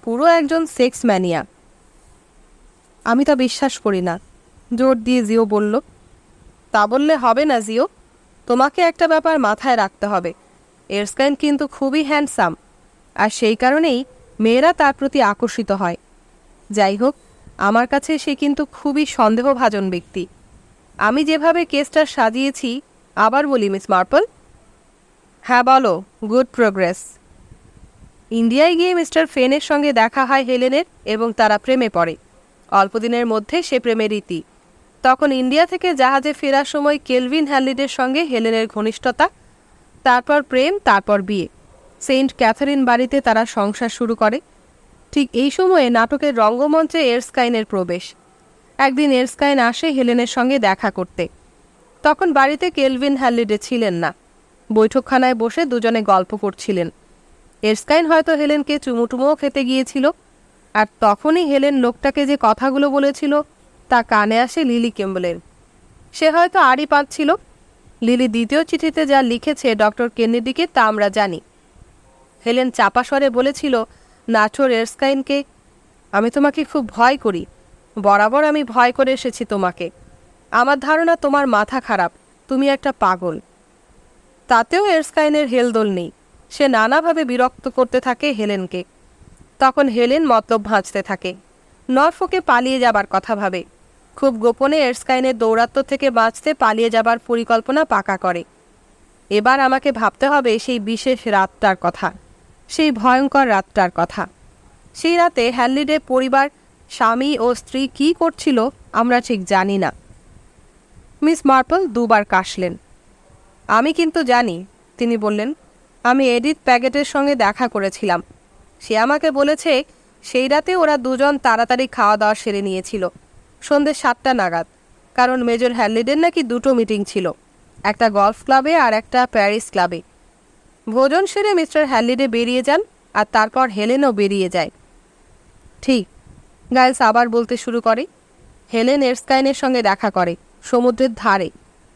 পুরো একজন সেক্স ম্যানিয়া। আমি তা বিশ্বাস করি না, জোর দিয়ে জিও বলল। তা বললে হবে না জিও, তোমাকে একটা ব্যাপার মাথায় রাখতে হবে। এরস্কাইন কিন্তু খুবই হ্যান্ডসাম, আর সেই কারণেই মেয়েরা তার প্রতি আকর্ষিত হয়। যাই হোক, আমার কাছে সে কিন্তু খুবই সন্দেহভাজন ব্যক্তি। আমি যেভাবে কেসটা সাজিয়েছি, আবার বলি মিস মার্পল। হ্যাঁ বলো। Good progress. ইন্ডিয়ায় গিয়ে মিস্টার ফেনের সঙ্গে দেখা হয় হেলেনের এবং তারা প্রেমে পড়ে। অল্পদিনের মধ্যে সে প্রেমের রীতি। তখন ইন্ডিয়া থেকে জাহাজে ফেরার সময় কেলভিন হ্যানলিডের সঙ্গে হেলেনের ঘনিষ্ঠতা, তারপর প্রেম, তারপর বিয়ে। সেন্ট ক্যাথারিন বাড়িতে তারা সংসার শুরু করে। ঠিক এই সময়ে নাটকের রঙ্গমঞ্চে এরস্কাইনের প্রবেশ। একদিন এরস্কাইন আসে হেলেনের সঙ্গে দেখা করতে। তখন বাড়িতে কেলভিন হ্যানলিডে ছিলেন না। বৈঠকখানায় বসে দুজনে গল্প করছিলেন। এরস্কাইন হয়তো হেলেনকে চুমুটুমুও খেতে গিয়েছিল, আর তখনই হেলেন লোকটাকে যে কথাগুলো বলেছিল তা কানে আসে লিলি কিম্বলের। সে হয়তো আড়ি পাচ্ছিল। লিলি দ্বিতীয় চিঠিতে যা লিখেছে ডক্টর কেনেডিকে তা আমরা জানি। হেলেন চাপা স্বরে বলেছিল নাটোর এরস্কাইনকে, আমি তোমাকে খুব ভয় করি, বরাবর আমি ভয় করে এসেছি তোমাকে। আমার ধারণা তোমার মাথা খারাপ, তুমি একটা পাগল। তাতেও এরস্কাইনের হেলদোল নেই। সে নানাভাবে বিরক্ত করতে থাকে হেলেনকে। তখন হেলেন মতলব ভাঁজতে থাকে, নরফোকে পালিয়ে যাবার কথা ভাবে। খুব গোপনে এরস্কাইনের দৌরাত্ম্য থেকে বাঁচতে পালিয়ে যাবার পরিকল্পনা পাকা করে। এবার আমাকে ভাবতে হবে সেই বিশেষ রাতটার কথা, সেই ভয়ঙ্কর রাতটার কথা। সেই রাতে হ্যানলিডে পরিবার, স্বামী ও স্ত্রী কী করছিল আমরা ঠিক জানি না। মিস মার্পল দুবার কাশলেন। আমি কিন্তু জানি, তিনি বললেন। আমি এডিথ প্যাগেটের সঙ্গে দেখা করেছিলাম। সে আমাকে বলেছে সেই রাতে ওরা দুজন তাড়াতাড়ি খাওয়া দাওয়া সেরে নিয়েছিল, সন্ধ্যে 7টা নাগাদ, কারণ মেজর হ্যানলিডের নাকি 2টো মিটিং ছিল, একটা গলফ ক্লাবে আর একটা প্যারিস ক্লাবে। ভোজন সেরে মিস্টার হ্যানলিডে বেরিয়ে যান, আর তারপর হেলেনও বেরিয়ে যায়। ঠিক, গাইলস আবার বলতে শুরু করে। হেলেন এরস্কাইনের সঙ্গে দেখা করে সমুদ্রের ধারে।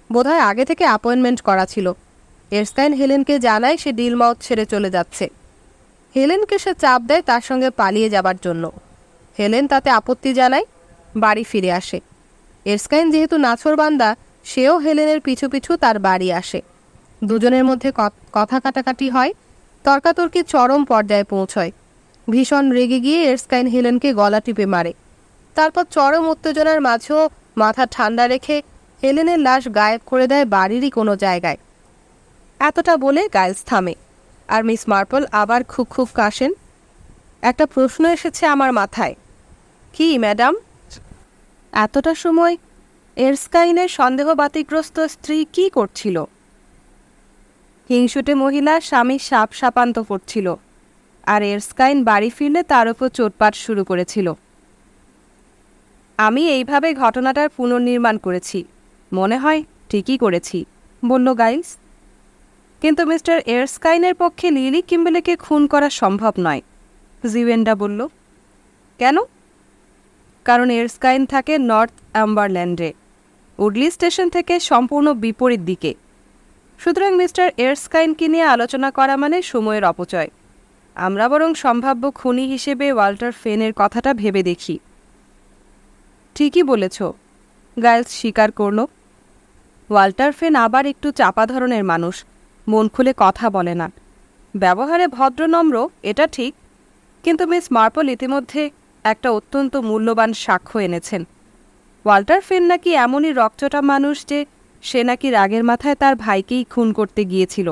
বোধহয় আগে থেকে অ্যাপয়েন্টমেন্ট করা ছিল। এরস্কাইন হেলেনকে জানায় সে ডিলমাউথ ছেড়ে চলে যাচ্ছে। হেলেনকে সে চাপ দেয় তার সঙ্গে পালিয়ে যাবার জন্য। হেলেন তাতে আপত্তি জানায়, বাড়ি ফিরে আসে। এরস্কাইন যেহেতু নাছোড়বান্দা, সেও হেলেনের পিছু পিছু তার বাড়ি আসে। দুজনের মধ্যে কথা কাটাকাটি হয়, তর্কাতর্কি চরম পর্যায়ে পৌঁছয়। ভীষণ রেগে গিয়ে এরস্কাইন হেলেনকে গলা টিপে মারে। তারপর চরম উত্তেজনার মাঝেও মাথা ঠান্ডা রেখে হেলেনের লাশ গায়েব করে দেয় বাড়িরই কোনো জায়গায়। এতটা বলে গাইলস থামে, আর মিস মার্পল আবার খুব খুব কাশেন। একটা প্রশ্ন এসেছে আমার মাথায়। কি ম্যাডাম? এতটা সময় এরস্কাইনের সন্দেহবাতিগ্রস্ত স্ত্রী কি করছিল? হিংসুটে মহিলা স্বামী সাপ সাপান্ত করছিল, আর এরস্কাইন বাড়ি ফিরলে তার ওপর চোটপাট শুরু করেছিল। আমি এইভাবে ঘটনাটার পুনর্নির্মাণ করেছি। মনে হয় ঠিকই করেছি, বলল গাইলস। কিন্তু মিস্টার এরস্কাইনের পক্ষে লিলি কিম্বলেকে খুন করা সম্ভব নয়, জিওয়েন্ডা বলল। কেন? কারণ এরস্কাইন থাকে নর্থ অ্যাম্বারল্যান্ডে, উডলি স্টেশন থেকে সম্পূর্ণ বিপরীত দিকে। সুতরাং মিস্টার এরস্কাইনকে নিয়ে আলোচনা করা মানে সময়ের অপচয়। আমরা বরং সম্ভাব্য খুনি হিসেবে ওয়াল্টার ফেনের কথাটা ভেবে দেখি। ঠিকই বলেছ, গাইলস স্বীকার করল। ওয়াল্টার ফেন আবার একটু চাপা ধরনের মানুষ, মন খুলে কথা বলে না। ব্যবহারে ভদ্রনম্র, এটা ঠিক, কিন্তু মিস মার্পল ইতিমধ্যে একটা অত্যন্ত মূল্যবান সাক্ষ্য এনেছেন। ওয়াল্টার ফেন নাকি এমনই রকচটা মানুষ যে সে নাকি রাগের মাথায় তার ভাইকেই খুন করতে গিয়েছিল,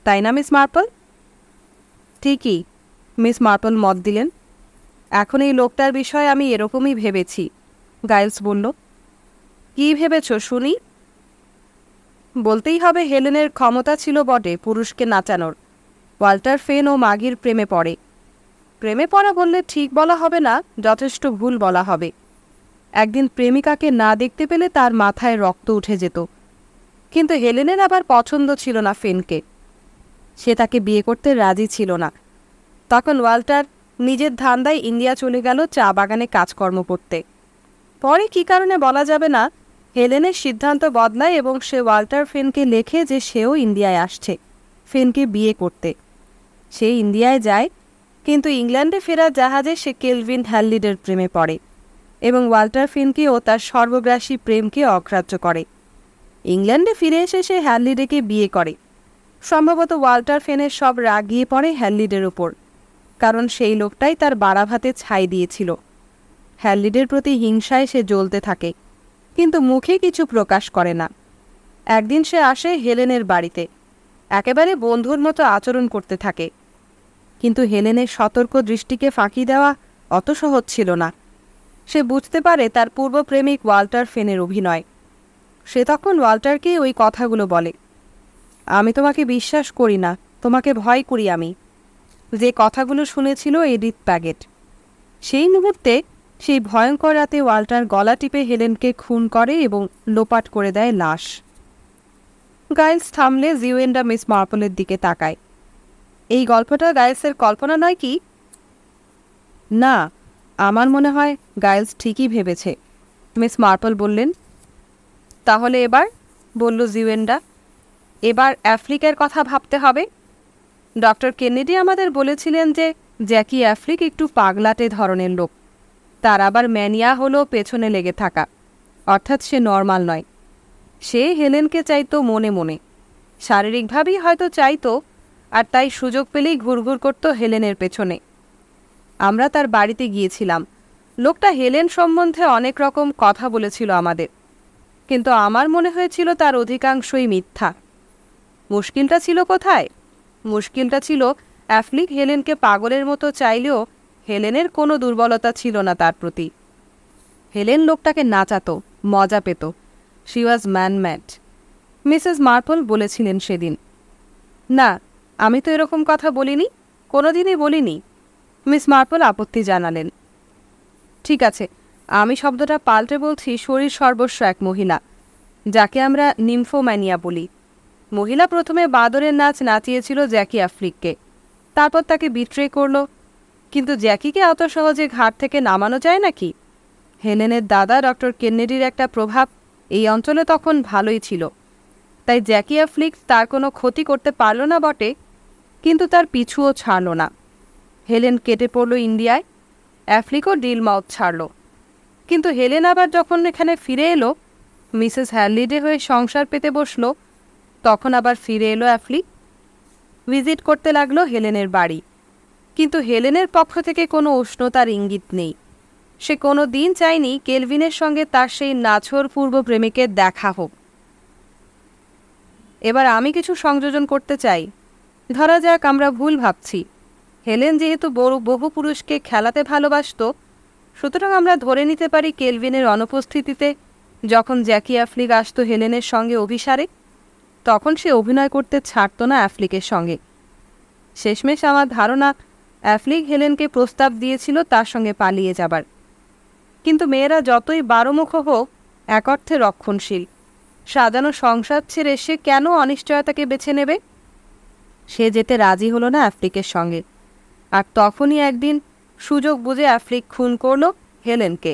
তাই না মিস মার্পল? ঠিকই, মিস মার্পল মত দিলেন। এখন এই লোকটার বিষয়ে আমি এরকমই ভেবেছি, গাইলস বলল। কী ভেবেছ শুনি? বলতেই হবে হেলেনের ক্ষমতা ছিল বটে পুরুষকে নাচানোর। ওয়াল্টার ফেন ও মাগির প্রেমে পড়ে। প্রেমে পড়া বললে ঠিক বলা হবে না, যথেষ্ট ভুল বলা হবে। একদিন প্রেমিকাকে না দেখতে পেলে তার মাথায় রক্ত উঠে যেত। কিন্তু হেলেনের আবার পছন্দ ছিল না ফেনকে। সে তাকে বিয়ে করতে রাজি ছিল না। তখন ওয়াল্টার নিজের ধান্দায় ইন্ডিয়া চলে গেল চা বাগানে কাজকর্ম করতে। পরে কী কারণে বলা যাবে না, হেলেনের সিদ্ধান্ত বদলায় এবং সে ওয়াল্টার ফেনকে লেখে যে সেও ইন্ডিয়ায় আসছে ফেনকে বিয়ে করতে। সে ইন্ডিয়ায় যায়, কিন্তু ইংল্যান্ডে ফেরার জাহাজে সে কেলভিন হ্যালিডের প্রেমে পড়ে এবং ওয়াল্টার ফিনকেও তার সর্বগ্রাসী প্রেমকে অগ্রাহ্য করে। ইংল্যান্ডে ফিরে এসে সে হ্যালিডেকে বিয়ে করে। সম্ভবত ওয়াল্টার ফেনের সব রাগ গিয়ে পড়ে হ্যালিডের ওপর, কারণ সেই লোকটাই তার বাড়াভাতে ছাই দিয়েছিল। হ্যালিডের প্রতি হিংসায় সে জ্বলতে থাকে, কিন্তু মুখে কিছু প্রকাশ করে না। একদিন সে আসে হেলেনের বাড়িতে, একেবারে বন্ধুর মতো আচরণ করতে থাকে। কিন্তু হেলেনের সতর্ক দৃষ্টিকে ফাঁকি দেওয়া অত সহজ ছিল না। সে বুঝতে পারে তার পূর্ব প্রেমিক ওয়াল্টার ফেনের অভিনয়। সে তখন ওয়াল্টারকে ওই কথাগুলো বলে, আমি তোমাকে বিশ্বাস করি না, তোমাকে ভয় করি আমি। যে কথাগুলো শুনেছিল এডিথ প্যাগেট। সেই মুহূর্তে, সেই ভয়ঙ্কর রাতে ওয়াল্টার গলা টিপে হেলেনকে খুন করে এবং লোপাট করে দেয় লাশ। গাইলস থামলে জিওয়েন্ডা মিস মার্পলের দিকে তাকায়। এই গল্পটা গাইলসের কল্পনা নয় কি? না, আমার মনে হয় গাইলস ঠিকই ভেবেছে, মিস মার্পল বললেন। তাহলে এবার, বলল জিওয়েন্ডা, এবার আফ্রিকার কথা ভাবতে হবে। ডক্টর কেনেডি আমাদের বলেছিলেন যে জ্যাকি আফ্রিক একটু পাগলাটে ধরনের লোক। তার আবার ম্যানিয়া হলো পেছনে লেগে থাকা, অর্থাৎ সে নর্মাল নয়। সে হেলেনকে চাইতো মনে মনে, শারীরিকভাবেই হয়তো চাইতো, আর তাই সুযোগ পেলেই ঘুরঘুর করতো হেলেনের পেছনে। আমরা তার বাড়িতে গিয়েছিলাম। লোকটা হেলেন সম্বন্ধে অনেক রকম কথা বলেছিল আমাদের, কিন্তু আমার মনে হয়েছিল তার অধিকাংশই মিথ্যা। মুশকিলটা ছিল কোথায়? মুশকিলটা ছিল অ্যাফ্লিক হেলেনকে পাগলের মতো চাইলেও হেলেনের কোনো দুর্বলতা ছিল না তার প্রতি। হেলেন লোকটাকে নাচাতো, মজা পেত। She was mad, Mrs Marple বলেছিলেন সেদিন। না, আমি তো এরকম কথা বলিনি, কোনোদিনই বলিনি, মিস মার্পল আপত্তি জানালেন। ঠিক আছে, আমি শব্দটা পাল্টে বলছি শরীর সর্বস্ব এক মহিলা, যাকে আমরা নিম্ফোম্যানিয়া বলি। মহিলা প্রথমে বাদরের নাচ নাচিয়েছিল জ্যাকি আফ্রিককে, তারপর তাকে বিট্রে করল। কিন্তু জ্যাকিকে অত সহজে ঘাট থেকে নামানো যায় নাকি? হেলেনের দাদা ডক্টর কেনেডির একটা প্রভাব এই অঞ্চলে তখন ভালোই ছিল, তাই জ্যাকি আফ্রিক তার কোনো ক্ষতি করতে পারল না বটে, কিন্তু তার পিছুও ছাড়ল না। হেলেন কেটে পড়ল ইন্ডিয়ায়, আফ্রিকও ডিল মাউথ ছাড়ল। কিন্তু হেলেন আবার যখন এখানে ফিরে এলো, মিসেস হ্যালিডে হয়ে সংসার পেতে বসলো, তখন আবার ফিরে এলো আফ্রিক। ভিজিট করতে লাগলো হেলেনের বাড়ি, কিন্তু হেলেনের পক্ষ থেকে কোনো উষ্ণতার ইঙ্গিত নেই। সে কোনো দিন চায়নি কেলভিনের সঙ্গে তার সেই নাছোড় পূর্ব প্রেমিকের দেখা হোক। এবার আমি কিছু সংযোজন করতে চাই। ধরা যাক আমরা ভুল ভাবছি। হেলেন যেহেতু বহু পুরুষকে খেলাতে ভালোবাসত, সুতরাং আমরা ধরে নিতে পারি কেলভিনের অনুপস্থিতিতে যখন জ্যাকি অ্যাফ্লিক আসতো হেলেনের সঙ্গে অভিসারে, তখন সে অভিনয় করতে ছাড়ত না অ্যাফ্লিকের সঙ্গে। শেষমেশ আমার ধারণা অ্যাফ্লিক হেলেনকে প্রস্তাব দিয়েছিল তার সঙ্গে পালিয়ে যাবার। কিন্তু মেয়েরা যতই বারোমুখ হোক, এক অর্থে রক্ষণশীল। সাজানো সংসার ছেড়ে সে কেন অনিশ্চয়তাকে বেছে নেবে? সে যেতে রাজি হলো না অ্যাফ্লিকের সঙ্গে। আর তখনই একদিন সুযোগ বুঝে অ্যাফ্লিক খুন করল হেলেনকে।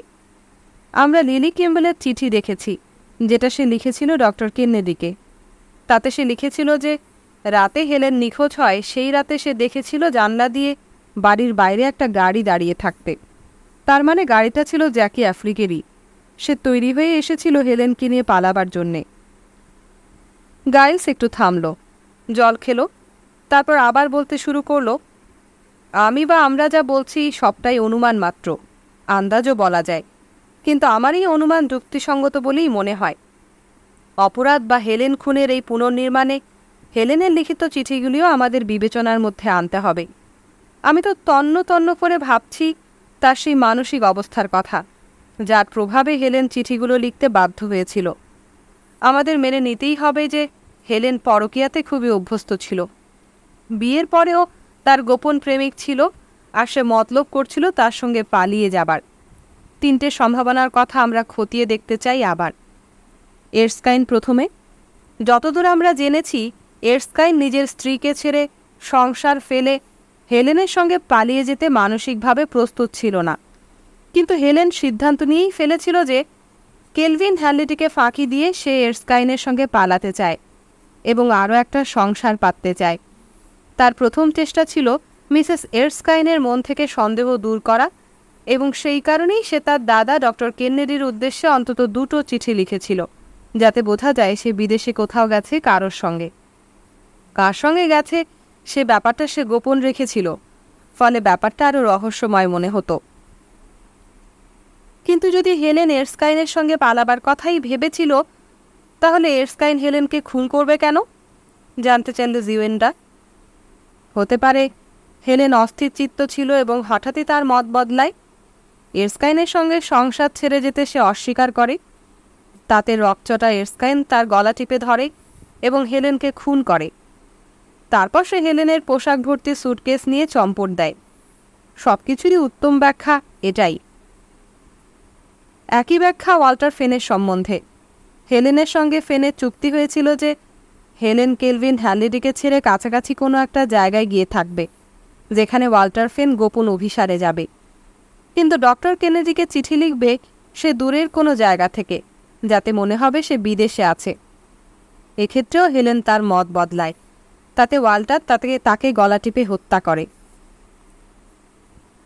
আমরা লিলি কিম্বলের চিঠি দেখেছি, যেটা সে লিখেছিল ডক্টর কেনেডিকে। তাতে সে লিখেছিল যে রাতে হেলেন নিখোঁজ হয় সেই রাতে সে দেখেছিল জানলা দিয়ে বাড়ির বাইরে একটা গাড়ি দাঁড়িয়ে থাকতে। তার মানে গাড়িটা ছিল জ্যাকি অ্যাফ্লিকেরই। সে তৈরি হয়ে এসেছিল হেলেনকে নিয়ে পালাবার জন্যে। গাইলস একটু থামল, জল খেলো, তারপর আবার বলতে শুরু করলো, আমি বা আমরা যা বলছি সবটাই অনুমান মাত্র, আন্দাজও বলা যায়, কিন্তু আমার এই অনুমান যুক্তিসঙ্গত বলেই মনে হয়। অপরাধ বা হেলেন খুনের এই পুনর্নির্মাণে হেলেনের লিখিত চিঠিগুলিও আমাদের বিবেচনার মধ্যে আনতে হবে। আমি তো তন্ন তন্ন করে ভাবছি তার সেই মানসিক অবস্থার কথা, যার প্রভাবে হেলেন চিঠিগুলো লিখতে বাধ্য হয়েছিল। আমাদের মেনে নিতেই হবে যে হেলেন পরকীয়াতে খুবই অভ্যস্ত ছিল। বিয়ের পরেও তার গোপন প্রেমিক ছিল, আর সে মতলব করছিল তার সঙ্গে পালিয়ে যাবার। তিনটে সম্ভাবনার কথা আমরা খতিয়ে দেখতে চাই আবার। এরস্কাইন প্রথমে। যতদূর আমরা জেনেছি, এরস্কাইন নিজের স্ত্রীকে ছেড়ে সংসার ফেলে হেলেনের সঙ্গে পালিয়ে যেতে মানসিকভাবে প্রস্তুত ছিল না। কিন্তু হেলেন সিদ্ধান্ত নিয়েই ফেলেছিল যে কেলভিন হ্যানলিটিকে ফাঁকি দিয়ে সে এরস্কাইনের সঙ্গে পালাতে চায় এবং আরও একটা সংসার পাততে চায়। তার প্রথম চেষ্টা ছিল মিসেস এরস্কাইনের মন থেকে সন্দেহ দূর করা, এবং সেই কারণেই সে তার দাদা ডক্টর কেনেডির উদ্দেশ্যে অন্তত 2টো চিঠি লিখেছিল, যাতে বোঝা যায় সে বিদেশে কোথাও গেছে কারোর সঙ্গে। কার সঙ্গে গেছে সে ব্যাপারটা সে গোপন রেখেছিল, ফলে ব্যাপারটা আরও রহস্যময় মনে হতো। কিন্তু যদি হেলেন এরস্কাইনের সঙ্গে পালাবার কথাই ভেবেছিল, তাহলে এরস্কাইন হেলেনকে খুন করবে কেন? জানতে চাইল জিওয়েন্ডা। হতে পারে হেলেন অস্থির চিত্ত ছিল এবং হঠাৎই তার মত বদলায়। এরস্কাইনের সঙ্গে সংসার ছেড়ে যেতে সে অস্বীকার করে। তাতে রকচটা এরস্কাইন তার গলা টিপে ধরে এবং হেলেনকে খুন করে। তারপর সে হেলেনের পোশাক ভর্তি স্যুটকেস নিয়ে চম্পট দেয়। সব কিছুরই উত্তম ব্যাখ্যা এটাই। একই ব্যাখ্যা ওয়াল্টার ফেনের সম্বন্ধে। হেলেনের সঙ্গে ফেনের চুক্তি হয়েছিল যে হেলেন কেলভিন হ্যানলিটিকে ছেড়ে কাছাকাছি কোনো একটা জায়গায় গিয়ে থাকবে, যেখানে ওয়াল্টার ফেন গোপন অভিসারে যাবে। কিন্তু ডক্টর কেনেডিকে চিঠি লিখবে সে দূরের কোনো জায়গা থেকে, যাতে মনে হবে সে বিদেশে আছে। এক্ষেত্রেও হেলেন তার মত বদলায়। তাতে ওয়াল্টার তাকে গলা টিপে হত্যা করে।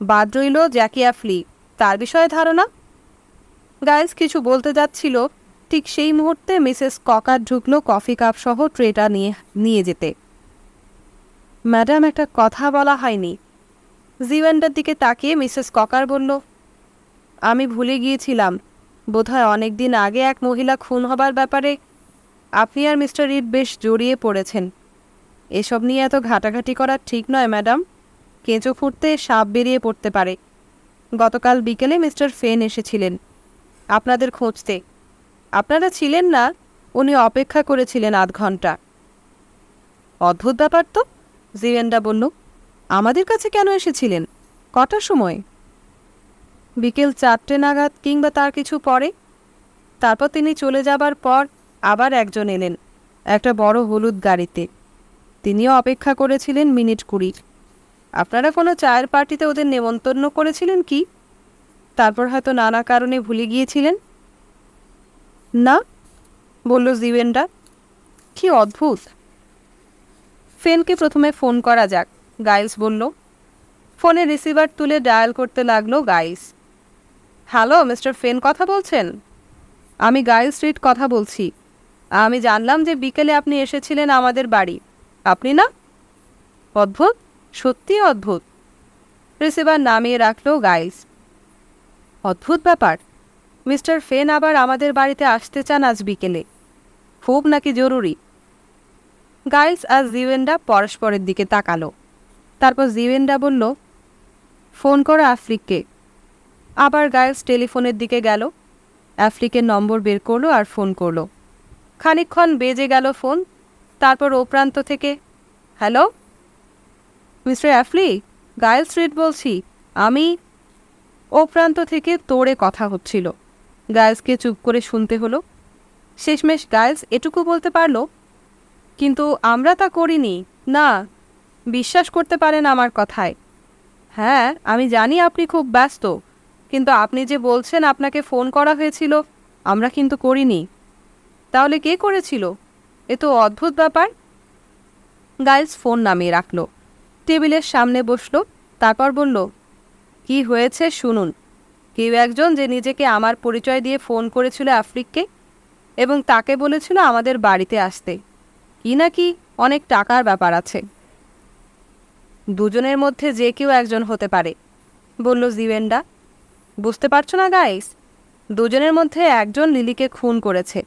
বাদ রইল জ্যাকি অ্যাফ্লিক, তার বিষয়ে ধারণা। গাইলস কিছু বলতে যাচ্ছিল, ঠিক সেই মুহূর্তে মিসেস ককার ঢুকলো কফি কাপ সহ ট্রেটা নিয়ে যেতে। ম্যাডাম, একটা কথা বলা হয়নি। জিওয়েন্ডার দিকে তাকিয়ে মিসেস ককার বলল, আমি ভুলে গিয়েছিলাম, বোধহয় অনেক দিন আগে এক মহিলা খুন হবার ব্যাপারে আপনি আর মিস্টার রিড বেশ জড়িয়ে পড়েছেন। এসব নিয়ে এত ঘাটাঘাটি করা ঠিক নয় ম্যাডাম। কেঁচো ফুটতে সাপ বেরিয়ে পড়তে পারে। গতকাল বিকেলে মিস্টার ফেন এসেছিলেন আপনাদের খুঁজতে। আপনারা ছিলেন না, উনি অপেক্ষা করেছিলেন 8 ঘন্টা। অদ্ভুত ব্যাপার তো, জিওয়েন্ডা বলল। আমাদের কাছে কেন এসেছিলেন? কটার সময়? বিকেল 4টে নাগাদ কিংবা তার কিছু পরে। তারপর তিনি চলে যাবার পর আবার একজন এলেন, একটা বড় হলুদ গাড়িতে। তিনিও অপেক্ষা করেছিলেন মিনিট 20। আপনারা কোনো চায়ের পার্টিতে ওদের নেমন্তন্ন করেছিলেন কি? তারপর হয়তো নানা কারণে ভুলে গিয়েছিলেন। না, বলল জিওয়েন্ডা। কি অদ্ভুত। ফেনকে প্রথমে ফোন করা যাক, গাইলস বলল। ফোনে রিসিভার তুলে ডায়াল করতে লাগলো গাইলস। হ্যালো, মিস্টার ফেন কথা বলছেন? আমি গাইলস রিড কথা বলছি। আমি জানলাম যে বিকেলে আপনি এসেছিলেন আমাদের বাড়ি। আপনি না? অদ্ভুত, সত্যি অদ্ভুত। রিসিভার নামিয়ে রাখলো গাইলস। অদ্ভুত ব্যাপার। মিস্টার ফেন আবার আমাদের বাড়িতে আসতে চান আজ বিকেলে? খুব নাকি জরুরি? গাইলস আর জিওয়েন্ডা পরস্পরের দিকে তাকালো। তারপর জিওয়েন্ডা বলল, ফোন করো আফ্রিককে। আবার গাইলস টেলিফোনের দিকে গেল। অ্যাফ্লিকের নম্বর বের করলো আর ফোন করলো। খানিকক্ষণ বেজে গেল ফোন। তারপর ও প্রান্ত থেকে, হ্যালো মিস্টার অ্যাফলি, গায়েল স্ট্রিট বলছি আমি। ও প্রান্ত থেকে তোড়ে কথা হচ্ছিল। গায়েলসকে চুপ করে শুনতে হলো। শেষমেশ গায়েলস এটুকু বলতে পারল, কিন্তু আমরা তা করিনি। না, বিশ্বাস করতে পারেন আমার কথায়। হ্যাঁ, আমি জানি আপনি খুব ব্যস্ত, কিন্তু আপনি যে বলছেন আপনাকে ফোন করা হয়েছিল, আমরা কিন্তু করিনি। তাহলে কে করেছিল? এ তো অদ্ভুত ব্যাপার। গাইলস ফোন নামিয়ে রাখল, টেবিলের সামনে বসল। তারপর বলল, কি হয়েছে শুনুন। কেউ একজন যে নিজেকে আমার পরিচয় দিয়ে ফোন করেছিল আফ্রিককে, এবং তাকে বলেছিল আমাদের বাড়িতে আসতে। কি নাকি অনেক টাকার ব্যাপার আছে। দুজনের মধ্যে যে কেউ একজন হতে পারে, বলল জিওয়েন্ডা। বুঝতে পারছো না গাইস? দুজনের মধ্যে একজন লিলিকে খুন করেছে,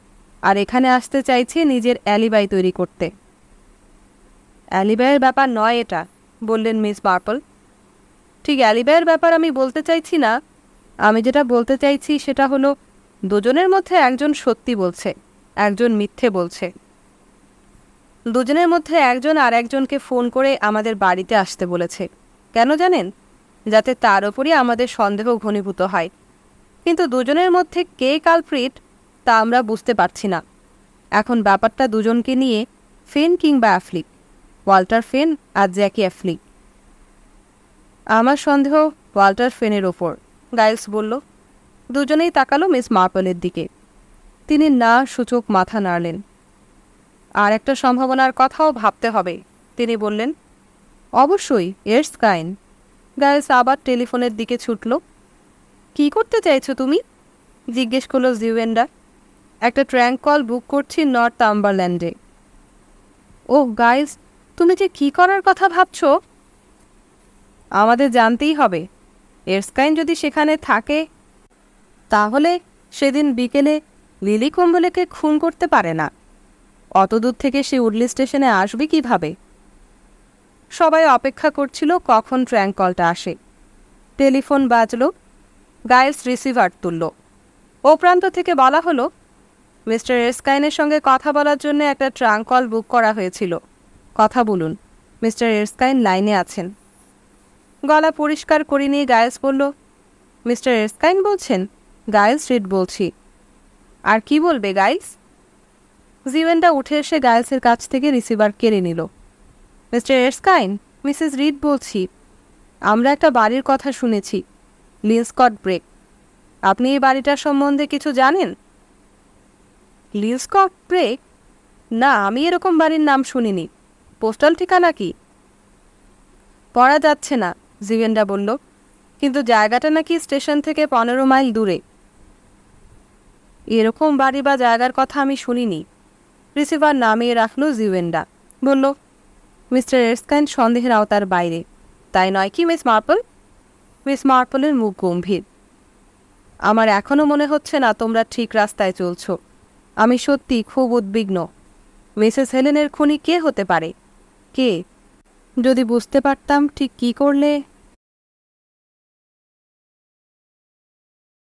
আর এখানে আসতে চাইছে নিজের অ্যালিবাই তৈরি করতে। অ্যালিবাইয়ের ব্যাপার নয় এটা, বললেন মিস মার্পল। ঠিক অ্যালিবাইয়ের ব্যাপার আমি বলতে চাইছি না। আমি যেটা বলতে চাইছি সেটা হলো, দুজনের মধ্যে একজন সত্যি বলছে, একজন মিথ্যে বলছে। দুজনের মধ্যে একজন আর একজনকে ফোন করে আমাদের বাড়িতে আসতে বলেছে। কেন জানেন? যাতে তার ওপরই আমাদের সন্দেহ ঘনীভূত হয়। কিন্তু দুজনের মধ্যে কে কালপ্রিট তা আমরা বুঝতে পারছি না। এখন ব্যাপারটা দুজনকে নিয়ে, ফেন কিংবা অ্যাফ্লিক, ওয়াল্টার ফেন আর জ্যাকি অ্যাফ্লিক। আমার সন্দেহ ওয়াল্টার ফেনের ওপর, গাইলস বলল। দুজনেই তাকালো মিস মার্পলের দিকে। তিনি না সূচক মাথা নাড়লেন। আর একটা সম্ভাবনার কথাও ভাবতে হবে, তিনি বললেন। অবশ্যই, এরস্কাইন। গাইলস আবার টেলিফোনের দিকে ছুটল। কি করতে চাইছো তুমি? জিজ্ঞেস করলো জিওয়েন্ডা। একটা ট্র্যাঙ্ক কল বুক করছি নর্থ আম্বারল্যান্ডে। ওহ গাইলস, তুমি যে কী করার কথা ভাবছো? আমাদের জানতেই হবে। এরস্কাইন যদি সেখানে থাকে, তাহলে সেদিন বিকেলে লিলি কুম্বলেকে খুন করতে পারে না। অত দূর থেকে সে উডলি স্টেশনে আসবে কিভাবে? সবাই অপেক্ষা করছিল কখন ট্র্যাঙ্ক কলটা আসে। টেলিফোন বাজল। গাইলস রিসিভার তুলল। ও প্রান্ত থেকে বলা হলো, মিস্টার এরস্কাইনের সঙ্গে কথা বলার জন্য একটা ট্রাঙ্ক কল বুক করা হয়েছিল। কথা বলুন, মিস্টার এরস্কাইন লাইনে আছেন। গলা পরিষ্কার করে নিয়ে গাইলস বলল, মিস্টার এরস্কাইন বলছেন? গাইলস রিড বলছি। আর কি বলবে গাইলস? জিওয়েন্ডা উঠে এসে গাইলসের কাছ থেকে রিসিভার কেড়ে নিল। মিস্টার এরস্কাইন, মিসেস রিড বলছি। আমরা একটা বাড়ির কথা শুনেছি, লিনস্কট ব্রেক। আপনি এই বাড়িটার সম্বন্ধে কিছু জানেন? লিনস্কট ব্রেক? না, আমি এরকম বাড়ির নাম শুনিনি। পোস্টাল ঠিকানা কি? পড়া যাচ্ছে না, জিওয়েন্ডা বলল। কিন্তু জায়গাটা নাকি স্টেশন থেকে 15 মাইল দূরে। এরকম বাড়ি বা জায়গার কথা আমি শুনিনি। রিসিভার নামিয়ে রাখল জিওয়েন্ডা। বলল, মিস্টার এরস্কাইন সন্দেহের আওতার বাইরে, তাই নয় কি মিস মার্পল? মিস মার্পলের মুখ গম্ভীর। আমার এখনও মনে হচ্ছে না তোমরা ঠিক রাস্তায় চলছ। আমি সত্যি খুব উদ্বিগ্ন। মিসেস হেলেনের খুনি কে হতে পারে? কে? যদি বুঝতে পারতাম ঠিক কী করলে